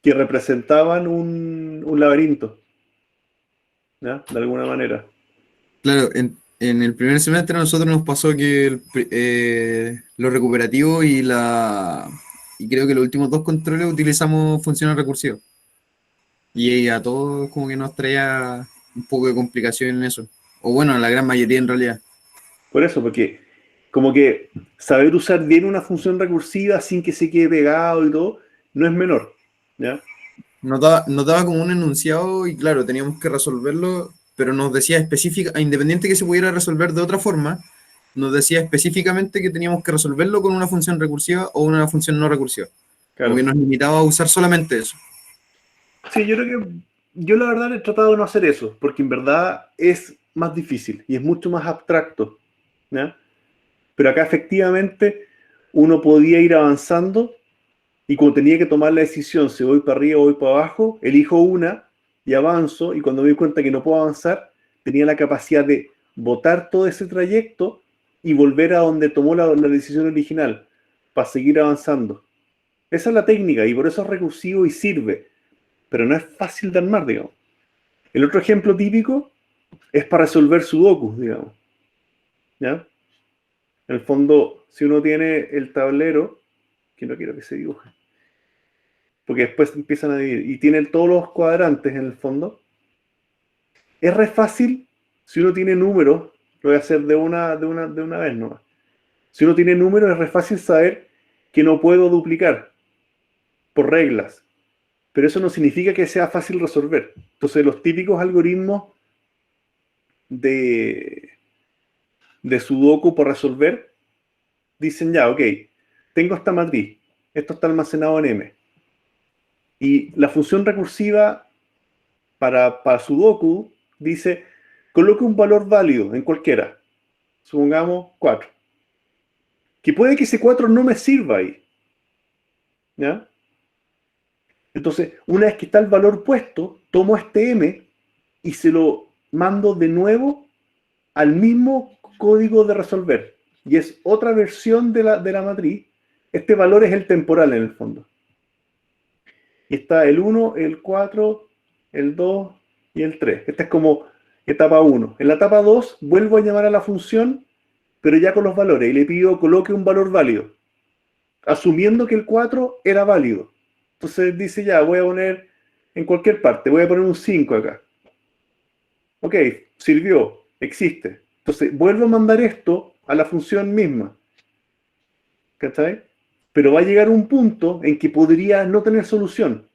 Speaker 1: que representaban un laberinto, ¿ya? De alguna manera.
Speaker 3: Claro, en el primer semestre a nosotros nos pasó que lo recuperativo y creo que los últimos dos controles utilizamos funciones recursivas. Y a todos como que nos traía un poco de complicación en eso. O bueno, a la gran mayoría en realidad.
Speaker 1: Por eso, porque como que saber usar bien una función recursiva sin que se quede pegado y todo, no es menor, ¿ya?
Speaker 3: Nos daba como un enunciado y claro, teníamos que resolverlo, pero nos decía específica, independiente que se pudiera resolver de otra forma, nos decía específicamente que teníamos que resolverlo con una función recursiva o una función no recursiva. Como que
Speaker 1: Claro.
Speaker 3: nos limitaba a usar solamente eso.
Speaker 1: Sí, yo creo que yo la verdad he tratado de no hacer eso, porque en verdad es más difícil y es mucho más abstracto, ¿ya? Pero acá efectivamente uno podía ir avanzando y cuando tenía que tomar la decisión si voy para arriba o voy para abajo, elijo una y avanzo y cuando me doy cuenta que no puedo avanzar, tenía la capacidad de botar todo ese trayecto y volver a donde tomó la decisión original para seguir avanzando. Esa es la técnica y por eso es recursivo y sirve, pero no es fácil de armar, digamos. El otro ejemplo típico es para resolver sudokus, digamos. ¿Ya? En el fondo, si uno tiene el tablero, que no quiero que se dibuje, porque después empiezan a dividir, y tiene todos los cuadrantes en el fondo, es re fácil si uno tiene números, lo voy a hacer de una vez nomás. Si uno tiene números, es re fácil saber que no puedo duplicar por reglas, pero eso no significa que sea fácil resolver. Entonces, los típicos algoritmos de, de Sudoku por resolver dicen ya, ok, tengo esta matriz, esto está almacenado en M. Y la función recursiva para Sudoku dice, coloque un valor válido en cualquiera, supongamos 4. Que puede que ese 4 no me sirva ahí. ¿Ya? Entonces, una vez que está el valor puesto, tomo este M y se lo mando de nuevo al mismo código de resolver. Y es otra versión de la matriz. Este valor es el temporal en el fondo. Y está el 1, el 4, el 2 y el 3. Esta es como etapa 1. En la etapa 2 vuelvo a llamar a la función, pero ya con los valores. Y le pido coloque un valor válido, asumiendo que el 4 era válido. Entonces dice ya, voy a poner en cualquier parte, voy a poner un 5 acá. Ok, sirvió, existe. Entonces vuelvo a mandar esto a la función misma. ¿Cachai? Pero va a llegar un punto en que podría no tener solución.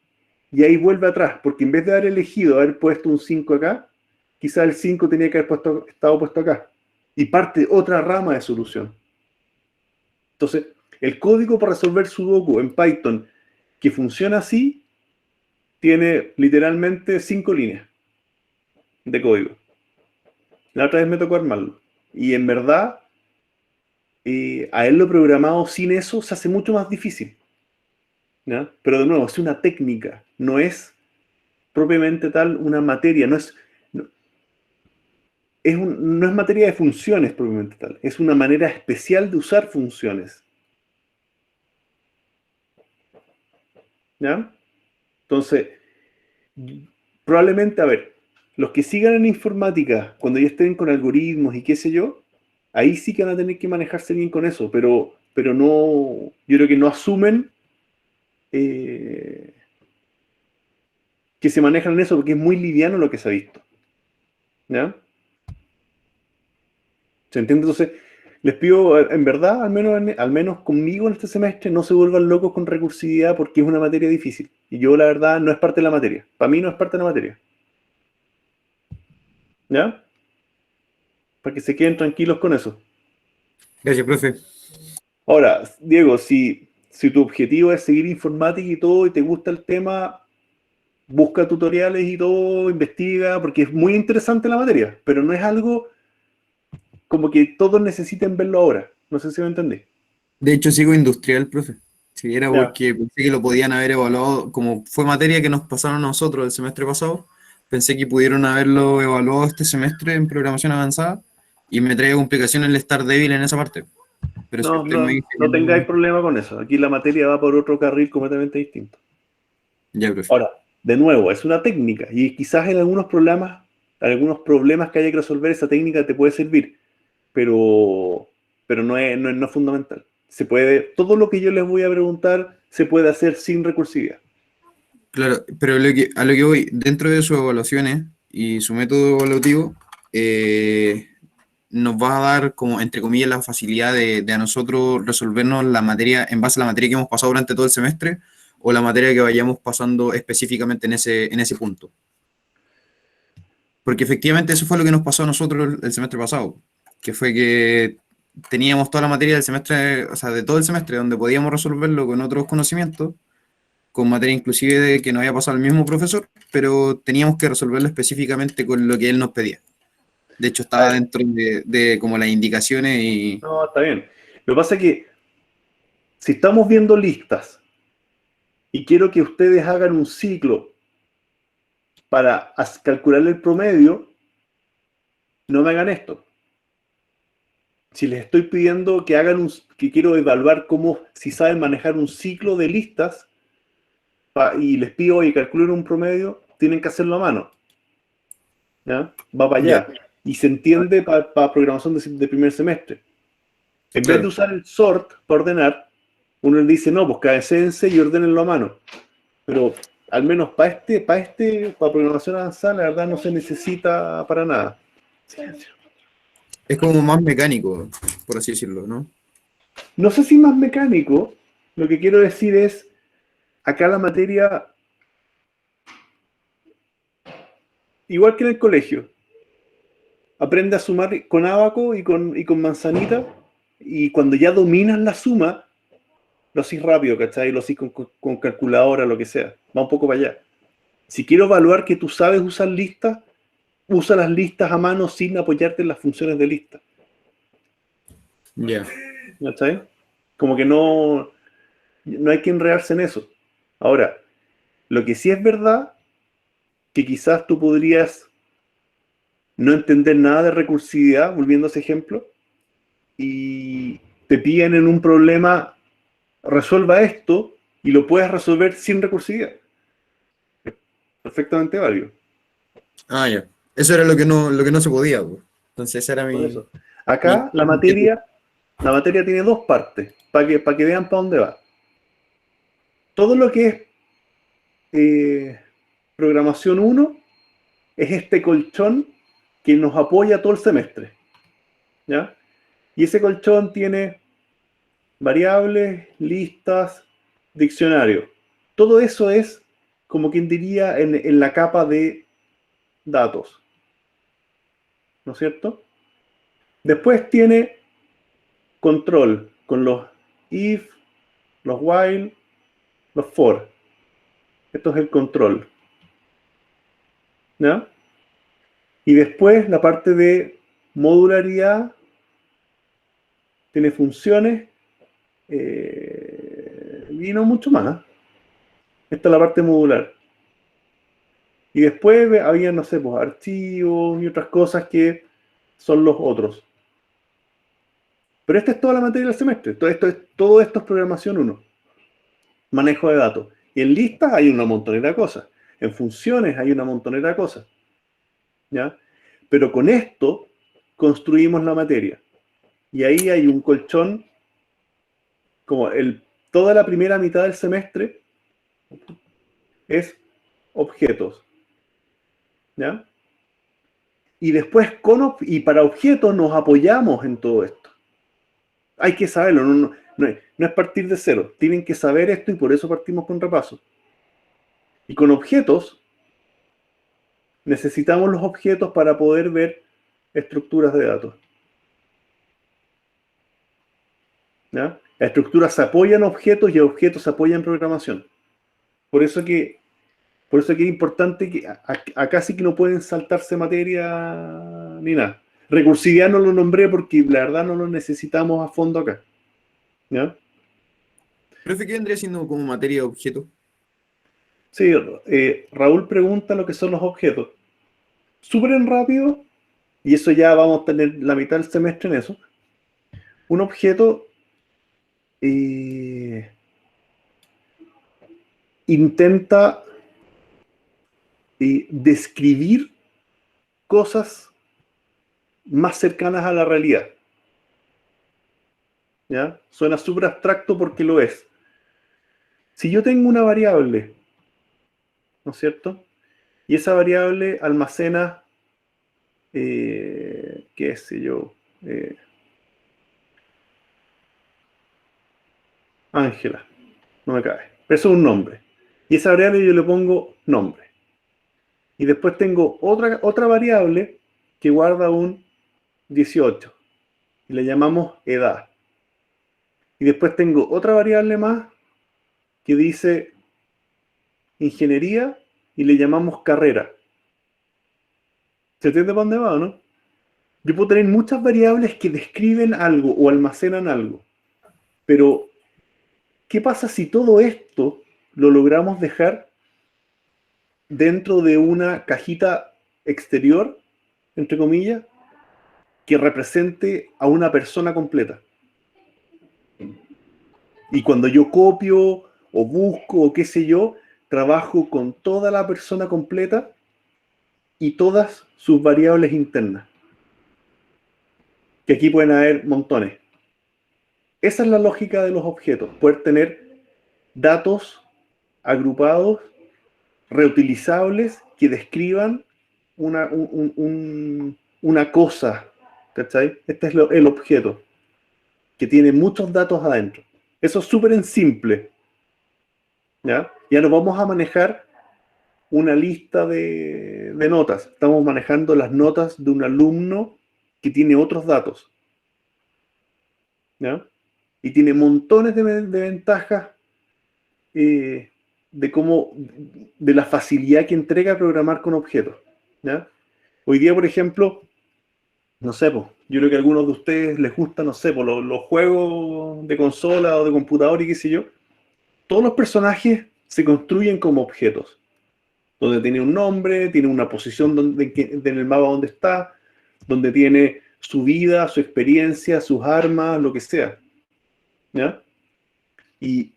Speaker 1: Y ahí vuelve atrás, porque en vez de haber elegido haber puesto un 5 acá, quizá el 5 tenía que haber estado puesto acá. Y parte otra rama de solución. Entonces, el código para resolver Sudoku en Python que funciona así, tiene literalmente 5 líneas de código. La otra vez me tocó armarlo. Y en verdad, haberlo programado sin eso se hace mucho más difícil. ¿Ya? Pero de nuevo, es una técnica, no es propiamente tal una materia, no, no es materia de funciones propiamente tal, es una manera especial de usar funciones. ¿Ya? Entonces, probablemente, a ver, los que sigan en informática, cuando ya estén con algoritmos y qué sé yo, ahí sí que van a tener que manejarse bien con eso, pero no, yo creo que no asumen eh, que se manejan en eso porque es muy liviano lo que se ha visto. ¿Ya? ¿Se entiende? Entonces, Les pido, en verdad, al menos conmigo en este semestre, no se vuelvan locos con recursividad porque es una materia difícil. Y yo, la verdad, no es parte de la materia. Para mí no es parte de la materia. ¿Ya? Para que se queden tranquilos con eso.
Speaker 3: Gracias, profe.
Speaker 1: Ahora, Diego, si tu objetivo es seguir informática y todo y te gusta el tema, busca tutoriales y todo, investiga, porque es muy interesante la materia, pero no es algo como que todos necesiten verlo ahora. No sé si me entendí.
Speaker 3: De hecho, sigo industrial, profe. Si era
Speaker 1: Ya.
Speaker 3: porque pensé que lo podían haber evaluado, como fue materia que nos pasaron a nosotros el semestre pasado, pensé que pudieron haberlo evaluado este semestre en programación avanzada y me trae complicaciones el estar débil en esa parte. Pero si
Speaker 1: No,
Speaker 3: usted me
Speaker 1: no,
Speaker 3: dice que
Speaker 1: no tengáis
Speaker 3: no,
Speaker 1: problema con eso. Aquí la materia va por otro carril completamente distinto.
Speaker 3: ya, profe.
Speaker 1: Ahora, de nuevo, es una técnica y quizás en algunos problemas que haya que resolver, esa técnica te puede servir, pero, pero no es fundamental. Todo lo que yo les voy a preguntar se puede hacer sin recursividad.
Speaker 3: Claro, pero a lo que voy, dentro de sus evaluaciones y su método evaluativo, nos va a dar como, entre comillas, la facilidad de a nosotros resolvernos la materia en base a la materia que hemos pasado durante todo el semestre o la materia que vayamos pasando específicamente en ese punto. Porque efectivamente eso fue lo que nos pasó a nosotros el semestre pasado, que fue que teníamos toda la materia del semestre, o sea, de todo el semestre, donde podíamos resolverlo con otros conocimientos, con materia inclusive de que nos había pasado el mismo profesor, pero teníamos que resolverlo específicamente con lo que él nos pedía. De hecho,
Speaker 1: A
Speaker 3: estaba
Speaker 1: ver,
Speaker 3: dentro de como las indicaciones y...
Speaker 1: no, está bien. Lo que pasa es que si estamos viendo listas y quiero que ustedes hagan un ciclo para calcular el promedio, no me hagan esto. Si les estoy pidiendo que quiero evaluar si saben manejar un ciclo de listas, y les pido, oye, calculen un promedio, tienen que hacerlo a mano. ¿Ya? Va para
Speaker 3: Ya,
Speaker 1: allá. Y se entiende para programación de primer semestre. En vez de
Speaker 3: claro.
Speaker 1: usar el sort para ordenar, uno le dice, no, pues cabecéense y ordenenlo a mano. Pero al menos para programación avanzada, la verdad no se necesita para nada. Silencio.
Speaker 3: Es como más mecánico, por así decirlo, ¿no?
Speaker 1: No sé si más mecánico, lo que quiero decir es, acá la materia, igual que en el colegio, aprende a sumar con ábaco y con manzanita, y cuando ya dominas la suma, lo haces rápido, ¿cachai? Lo haces con calculadora, lo que sea. Va un poco para allá. Si quiero evaluar que tú sabes usar listas, usa las listas a mano sin apoyarte en las funciones de lista.
Speaker 3: Ya.
Speaker 1: ¿Cachai? Como que no hay que enredarse en eso. Ahora, lo que sí es verdad, que quizás tú podrías no entender nada de recursividad, volviendo a ese ejemplo, y te piden en un problema, resuelva esto, y lo puedes resolver sin recursividad. Perfectamente válido.
Speaker 3: Ah, ya. Eso era lo que no se podía, pues. Entonces esa era
Speaker 1: Por eso.
Speaker 3: mi
Speaker 1: Acá
Speaker 3: inquietud.
Speaker 1: la materia tiene dos partes, para que vean para dónde va. Todo lo que es programación uno es este colchón que nos apoya todo el semestre. ¿Ya? Y ese colchón tiene variables, listas, diccionario. Todo eso es, como quien diría, en la capa de datos. ¿No es cierto? Después tiene control con los if, los while, los for. Esto es el control. ¿Ya? Y después la parte de modularidad tiene funciones y no mucho más. Esta es la parte modular. Y después había, no sé, pues archivos y otras cosas que son los otros. Pero esta es toda la materia del semestre. Todo esto es programación uno, manejo de datos. Y en listas hay una montonera de cosas. En funciones hay una montonera de cosas. ¿Ya? Pero con esto construimos la materia. Y ahí hay un colchón, como toda la primera mitad del semestre es objetos. ¿Ya? Y después y para objetos nos apoyamos en todo esto. Hay que saberlo, no es partir de cero. Tienen que saber esto y por eso partimos con repaso. Y con objetos, necesitamos los objetos para poder ver estructuras de datos. ¿Ya? Las estructuras se apoyan en objetos y objetos se apoyan en programación. Por eso que es importante que acá sí que no pueden saltarse materia ni nada. Recursividad no lo nombré porque la verdad no lo necesitamos a fondo acá. ¿Ya?
Speaker 3: Profe, ¿qué vendría siendo como materia de objeto?
Speaker 1: Sí, Raúl pregunta lo que son los objetos. Súper en rápido, y eso ya vamos a tener la mitad del semestre en eso. Un objeto intenta describir cosas más cercanas a la realidad. ¿Ya? Suena súper abstracto porque lo es. Si yo tengo una variable, ¿no es cierto? Y esa variable almacena, qué sé yo, Ángela, no me cabe. Pero eso es un nombre. Y esa variable yo le pongo nombre. Y después tengo otra variable que guarda un 18. Y le llamamos edad. Y después tengo otra variable más que dice ingeniería y le llamamos carrera. ¿Se entiende para dónde va o no? Yo puedo tener muchas variables que describen algo o almacenan algo. Pero, ¿qué pasa si todo esto lo logramos dejar dentro de una cajita exterior, entre comillas, que represente a una persona completa? Y cuando yo copio o busco o qué sé yo, trabajo con toda la persona completa y todas sus variables internas. Que aquí pueden haber montones. Esa es la lógica de los objetos, poder tener datos agrupados, reutilizables, que describan una cosa. ¿Cachai? Este es el objeto, que tiene muchos datos adentro. Eso es súper en simple. ¿Ya? Ya no vamos a manejar una lista de notas. Estamos manejando las notas de un alumno que tiene otros datos. ¿Ya? Y tiene montones de ventajas de cómo, de la facilidad que entrega programar con objetos. ¿Ya? Hoy día, por ejemplo, no sé, po, yo creo que a algunos de ustedes les gustan, no sé, po, los juegos de consola o de computador y qué sé yo. Todos los personajes se construyen como objetos, donde tiene un nombre, tiene una posición en el mapa donde está, donde tiene su vida, su experiencia, sus armas, lo que sea. ¿Ya? Y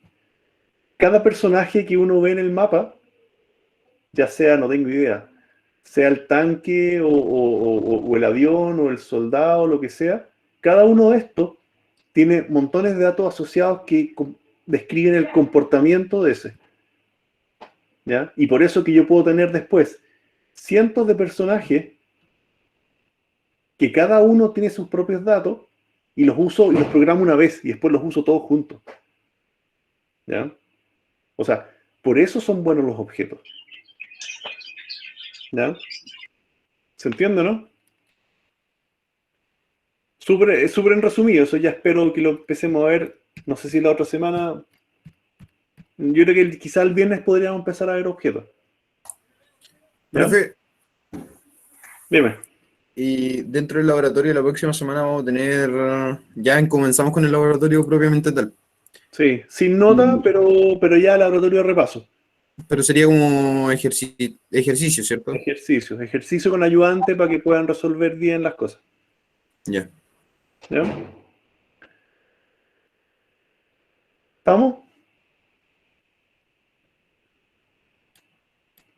Speaker 1: cada personaje que uno ve en el mapa, ya sea, no tengo idea, sea el tanque o el avión o el soldado, lo que sea, cada uno de estos tiene montones de datos asociados que describen el comportamiento de ese. ¿Ya? Y por eso que yo puedo tener después cientos de personajes que cada uno tiene sus propios datos y los uso y los programo una vez y después los uso todos juntos. ¿Ya? O sea, por eso son buenos los objetos. ¿Ya? ¿Se entiende, no? Es súper en resumido, eso ya espero que lo empecemos a ver, no sé si la otra semana, yo creo que quizá el viernes podríamos empezar a ver objetos. ¿Ya?
Speaker 3: Profe,
Speaker 1: Dime.
Speaker 3: y dentro del laboratorio la próxima semana vamos a tener, comenzamos con el laboratorio propiamente tal.
Speaker 1: Sí, sin nota,
Speaker 3: Y-
Speaker 1: pero ya laboratorio de repaso.
Speaker 3: pero sería como ejercicio, ¿cierto?
Speaker 1: Ejercicio con ayudante para que puedan resolver bien las cosas.
Speaker 3: Ya.
Speaker 1: ¿Ya? ¿Estamos?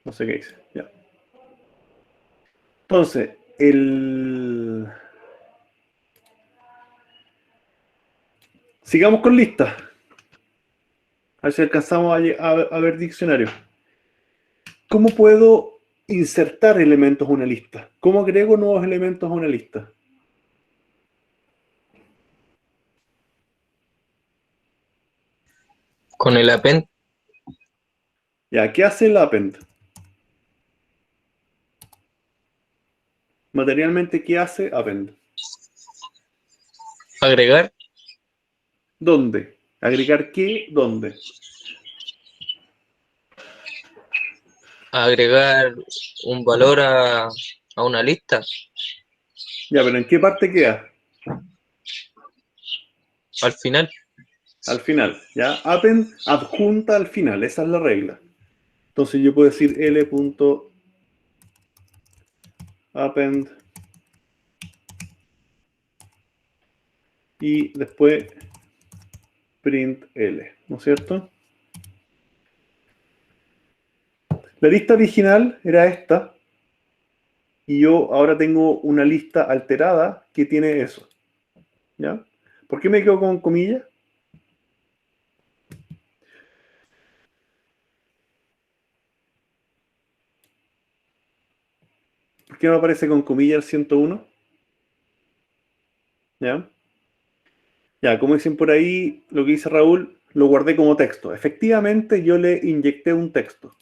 Speaker 1: No sé qué dice. Ya. Entonces, sigamos con listas. A ver si alcanzamos a ver diccionario. ¿Cómo puedo insertar elementos a una lista? ¿Cómo agrego nuevos elementos a una lista?
Speaker 2: Con el append,
Speaker 1: Ya, ¿qué hace el append? Materialmente, ¿qué hace append?
Speaker 2: agregar,
Speaker 1: ¿Dónde? ¿Agregar qué? ¿Dónde?
Speaker 2: agregar un valor a una lista,
Speaker 1: Ya, pero ¿en qué parte queda?
Speaker 2: al final,
Speaker 1: Al final, ¿ya? Append adjunta al final, esa es la regla. Entonces yo puedo decir l.append y después print l, ¿no es cierto? La lista original era esta y yo ahora tengo una lista alterada que tiene eso, ¿ya? ¿Por qué me quedo con comillas? ¿Por qué no aparece con comillas el 101? ¿Ya? Ya, como dicen por ahí, lo que dice Raúl, lo guardé como texto. Efectivamente, yo le inyecté un texto.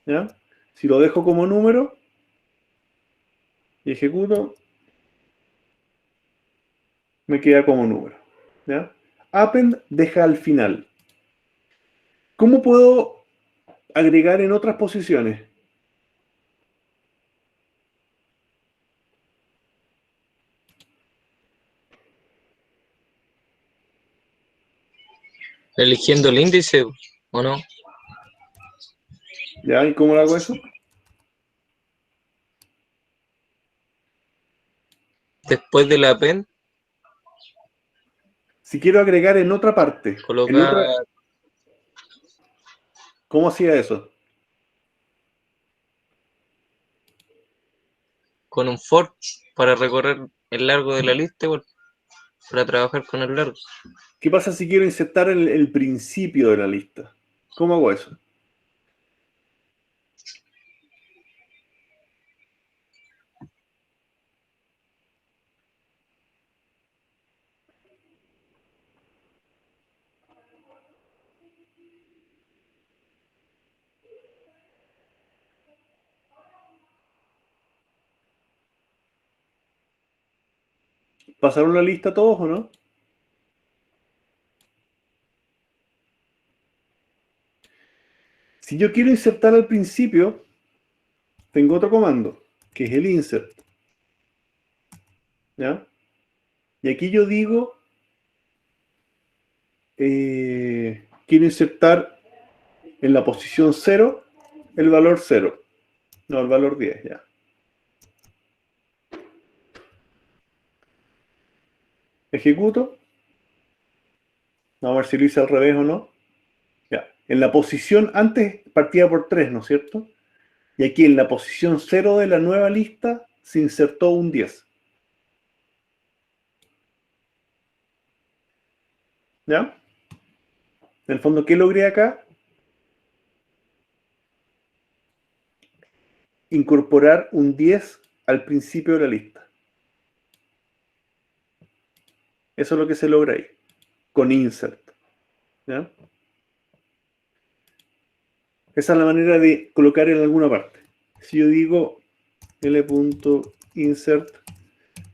Speaker 1: ¿Ya? Si lo dejo como número y ejecuto, me queda como número. ¿Ya? Append deja al final. ¿Cómo puedo agregar en otras posiciones?
Speaker 2: eligiendo el índice, ¿o no?
Speaker 1: ¿Ya? ¿Y cómo lo hago eso?
Speaker 2: Después del append,
Speaker 1: Si quiero agregar en otra parte, en
Speaker 2: colocar
Speaker 1: otra, ¿cómo hacía eso?
Speaker 2: con un for para recorrer el largo de la lista, igual, para trabajar con el largo.
Speaker 1: ¿Qué pasa si quiero insertar el principio de la lista? ¿Cómo hago eso? ¿Pasaron la lista todos o no? Si yo quiero insertar al principio, tengo otro comando, que es el insert. ¿Ya? Y aquí yo digo, quiero insertar en la posición 0 el valor 0. No, el valor 10, ya. Ejecuto. Vamos a ver si lo hice al revés o no. Ya. En la posición, antes partía por 3, ¿no es cierto? Y aquí en la posición 0 de la nueva lista se insertó un 10. ¿Ya? En el fondo, ¿qué logré acá? Incorporar un 10 al principio de la lista. Eso es lo que se logra ahí, con insert. ¿Ya? Esa es la manera de colocar en alguna parte. Si yo digo l.insert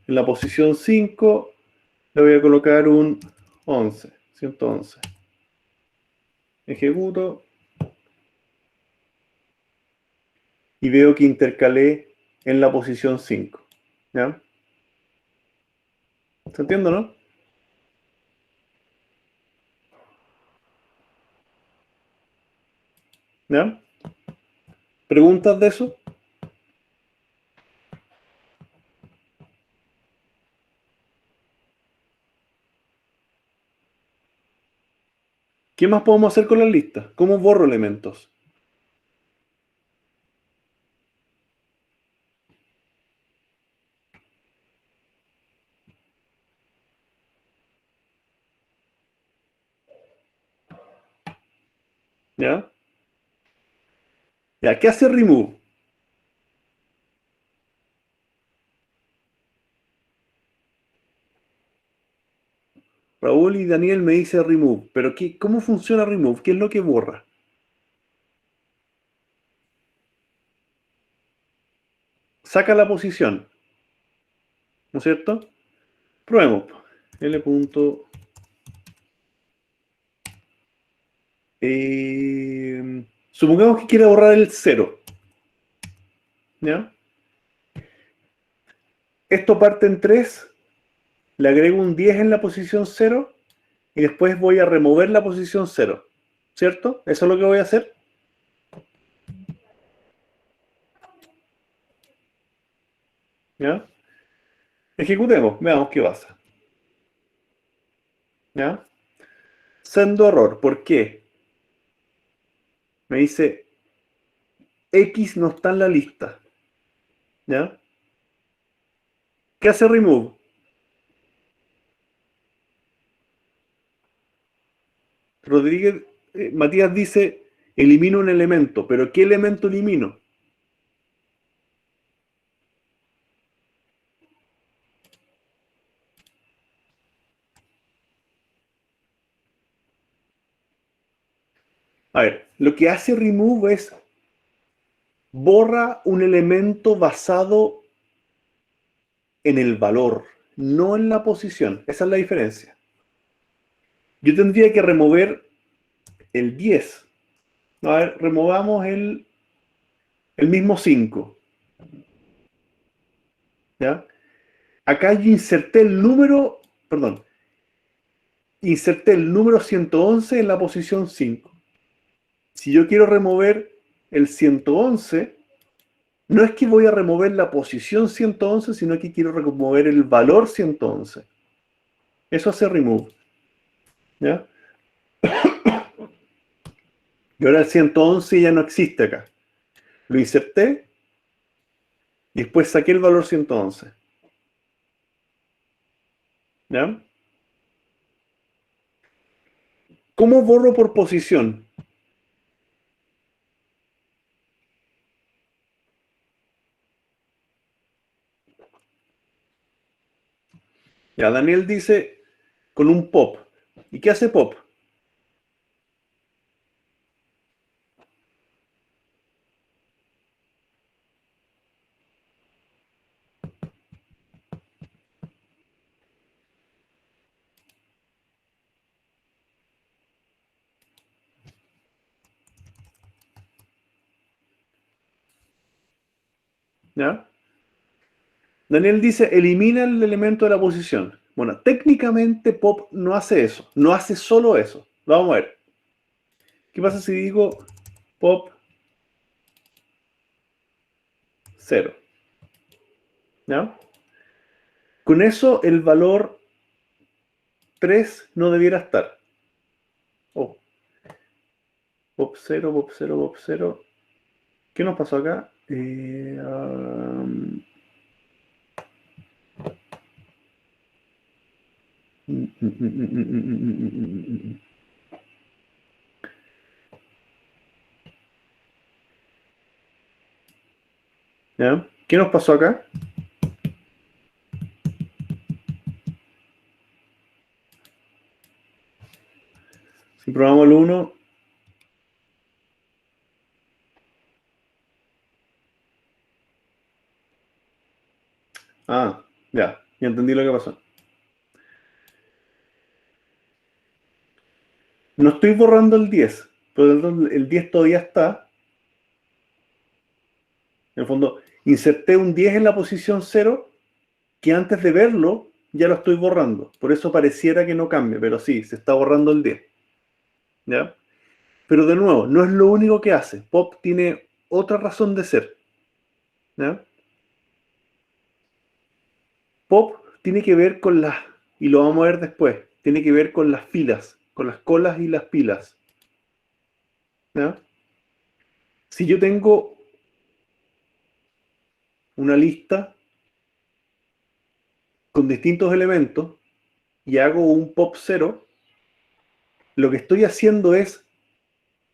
Speaker 1: en la posición 5, le voy a colocar un 11, 111. Ejecuto y veo que intercalé en la posición 5. ¿Ya? ¿Se entiende, no? ¿Ya? ¿Preguntas de eso? ¿Qué más podemos hacer con las listas? ¿Cómo borro elementos? ¿Ya? ¿Ya? ¿Qué hace remove? Raúl y Daniel me dice remove. Pero ¿cómo funciona remove? ¿Qué es lo que borra? Saca la posición. ¿No es cierto? Probemos. L. Supongamos que quiere borrar el 0. ¿Ya? Esto parte en 3. Le agrego un 10 en la posición 0. Y después voy a remover la posición 0. ¿Cierto? ¿Eso es lo que voy a hacer? ¿Ya? Ejecutemos. Veamos qué pasa. ¿Ya? Sendo error. ¿Por qué? Me dice X no está en la lista. ¿Ya? ¿Qué hace remove? Rodríguez, Matías dice, elimino un elemento. ¿Pero qué elemento elimino? A ver, lo que hace remove es borra un elemento basado en el valor, no en la posición. Esa es la diferencia. Yo tendría que remover el 10. A ver, removamos el mismo 5. ¿Ya? Acá yo inserté el número, perdón, inserté el número 111 en la posición 5. Si yo quiero remover el 111, no es que voy a remover la posición 111, sino que quiero remover el valor 111. Eso hace remove. ¿Ya? Y ahora el 111 ya no existe acá. Lo inserté y después saqué el valor 111. ¿Ya? ¿Cómo borro por posición? Ya, Daniel dice con un pop. ¿Y qué hace pop? ¿Ya? Daniel dice, elimina el elemento de la posición. Bueno, técnicamente pop no hace eso. No hace solo eso. Lo vamos a ver. ¿Qué pasa si digo pop 0? ¿Ya? Con eso el valor 3 no debiera estar. Oh, pop 0, pop 0, pop 0. ¿Qué nos pasó acá? ¿Ya? ¿Qué nos pasó acá? Si probamos el 1. Ah, ya entendí lo que pasó. No estoy borrando el 10, pero el 10 todavía está. En el fondo, inserté un 10 en la posición 0, que antes de verlo ya lo estoy borrando. Por eso pareciera que no cambia, pero sí, se está borrando el 10. ¿Ya? Pero de nuevo, no es lo único que hace. Pop tiene otra razón de ser. ¿Ya? Pop tiene que ver con las, y lo vamos a ver después, tiene que ver con las filas, con las colas y las pilas. ¿Ya? Si yo tengo una lista con distintos elementos y hago un pop 0, lo que estoy haciendo es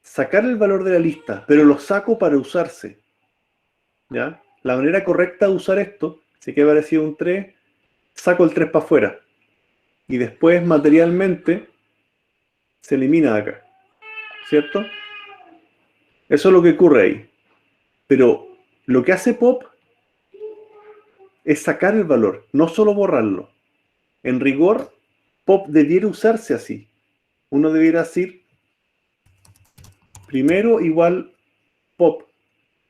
Speaker 1: sacar el valor de la lista, pero lo saco para usarse. ¿Ya? La manera correcta de usar esto, si que ha aparecido un 3, saco el 3 para afuera. y después materialmente se elimina de acá, ¿cierto? Eso es lo que ocurre ahí. Pero lo que hace pop es sacar el valor, no solo borrarlo. En rigor, pop debiera usarse así. Uno debiera decir primero igual pop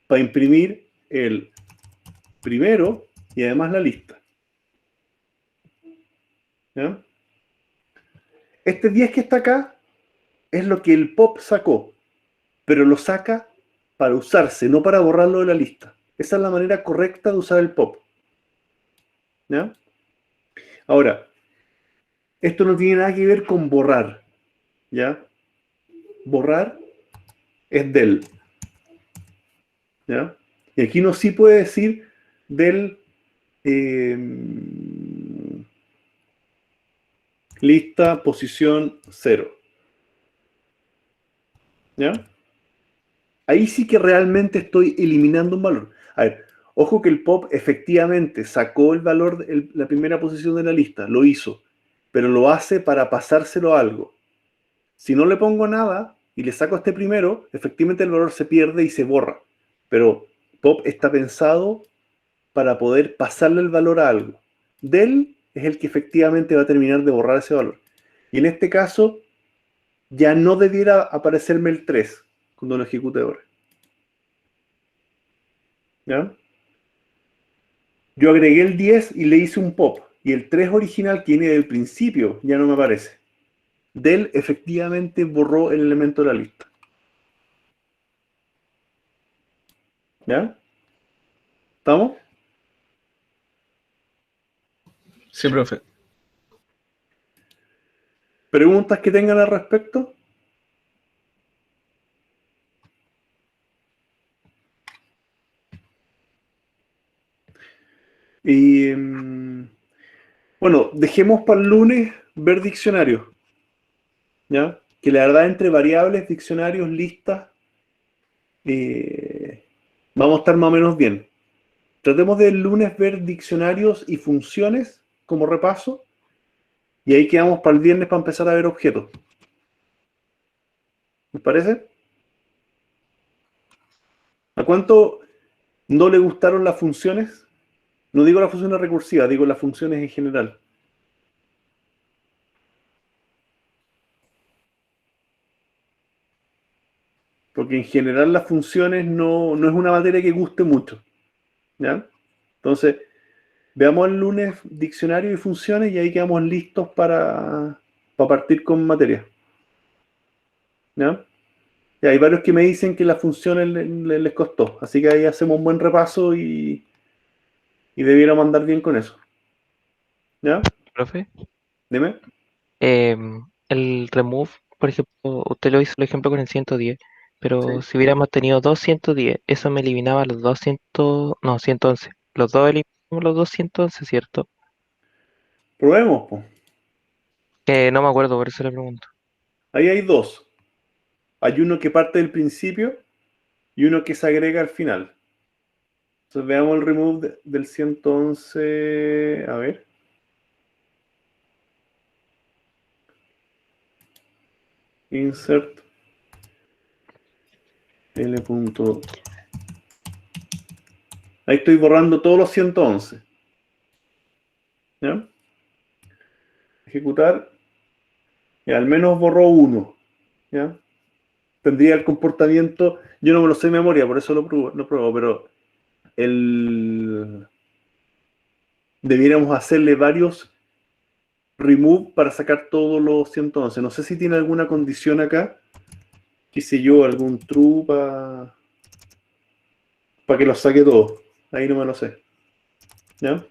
Speaker 1: para imprimir el primero y además la lista. ¿Ya? Este 10 que está acá es lo que el pop sacó, pero lo saca para usarse, no para borrarlo de la lista. Esa es la manera correcta de usar el pop. ¿Ya? Ahora, esto no tiene nada que ver con borrar. ¿Ya? Borrar es del. ¿Ya? Y aquí no sí puede decir del lista posición 0. ¿Ya? Ahí sí que realmente estoy eliminando un valor. A ver, ojo que el pop efectivamente sacó el valor de la primera posición de la lista, lo hizo, pero lo hace para pasárselo a algo. Si no le pongo nada y le saco este primero, efectivamente el valor se pierde y se borra. Pero pop está pensado para poder pasarle el valor a algo. Del es el que efectivamente va a terminar de borrar ese valor. Y en este caso, ya no debiera aparecerme el 3 cuando lo ejecute ahora. ¿Ya? Yo agregué el 10 y le hice un pop. Y el 3 original que viene del principio ya no me aparece. Del efectivamente borró el elemento de la lista. ¿Ya? ¿Estamos?
Speaker 4: Sí, profe.
Speaker 1: ¿Preguntas que tengan al respecto? Y bueno, dejemos para el lunes ver diccionarios. ¿Ya? Que la verdad entre variables, diccionarios, listas, vamos a estar más o menos bien. Tratemos del lunes ver diccionarios y funciones como repaso. Y ahí quedamos para el viernes para empezar a ver objetos. ¿Me parece? ¿A cuánto no le gustaron las funciones? No digo las funciones recursivas, digo las funciones en general. Porque en general las funciones no es una materia que guste mucho. ¿Ya? Entonces, veamos el lunes diccionario y funciones y ahí quedamos listos para partir con materia. ¿Ya? Y hay varios que me dicen que las funciones les costó. Así que ahí hacemos un buen repaso y debiéramos andar bien con eso. ¿Ya?
Speaker 5: Profe,
Speaker 1: Dime.
Speaker 5: el remove, por ejemplo, usted lo hizo el ejemplo con el 110, pero
Speaker 1: Sí.
Speaker 5: si hubiéramos tenido 210, eso me eliminaba los 200, no, 111. Los dos eliminamos los 211, ¿cierto?
Speaker 1: Probemos, po.
Speaker 5: Que no me acuerdo, por eso le pregunto.
Speaker 1: Ahí hay dos. Hay uno que parte del principio y uno que se agrega al final. Entonces veamos el remove del 111. A ver. Insert L. Punto. Ahí estoy borrando todos los 111. ¿Ya? Ejecutar. Y al menos borró uno. ¿Ya? Tendría el comportamiento. Yo no me lo sé de memoria, por eso lo pruebo, pero debiéramos hacerle varios remove para sacar todos los 111. No sé si tiene alguna condición acá. Qué sé yo, algún true para que los saque todos. Ahí no me lo sé. ¿Ya?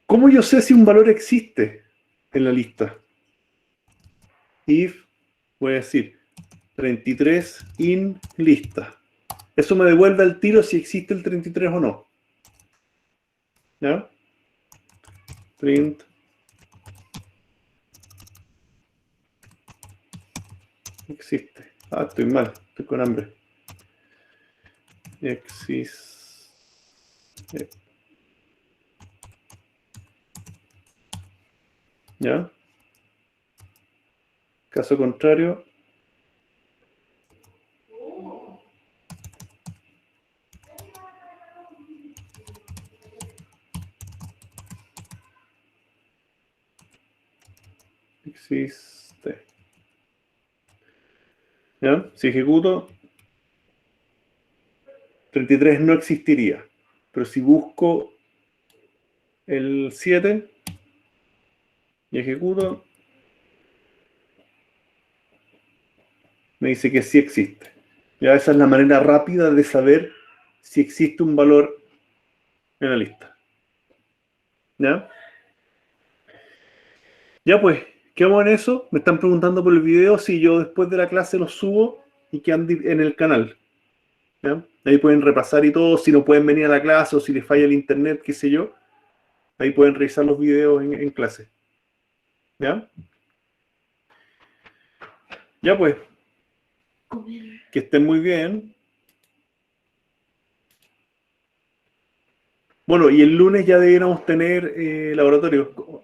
Speaker 1: ¿Cómo yo sé si un valor existe en la lista? If, voy a decir, 33 in lista. Eso me devuelve al tiro si existe el 33 o no. ¿Ya? Print. Existe. Ah, estoy mal. Estoy con hambre. Existe. ¿Ya? Caso contrario, existe. ¿Ya? Si ejecuto, 33 no existiría. Pero si busco el 7 y ejecuto, me dice que sí existe. Ya esa es la manera rápida de saber si existe un valor en la lista. ¿Ya? Ya pues, quedamos en eso. Me están preguntando por el video si yo después de la clase lo subo y quedan en el canal. ¿Ya? Ahí pueden repasar y todo, si no pueden venir a la clase o si les falla el internet, qué sé yo. Ahí pueden revisar los videos en clase. ¿Ya? Ya pues, que estén muy bien. Bueno, y el lunes ya deberíamos tener laboratorio.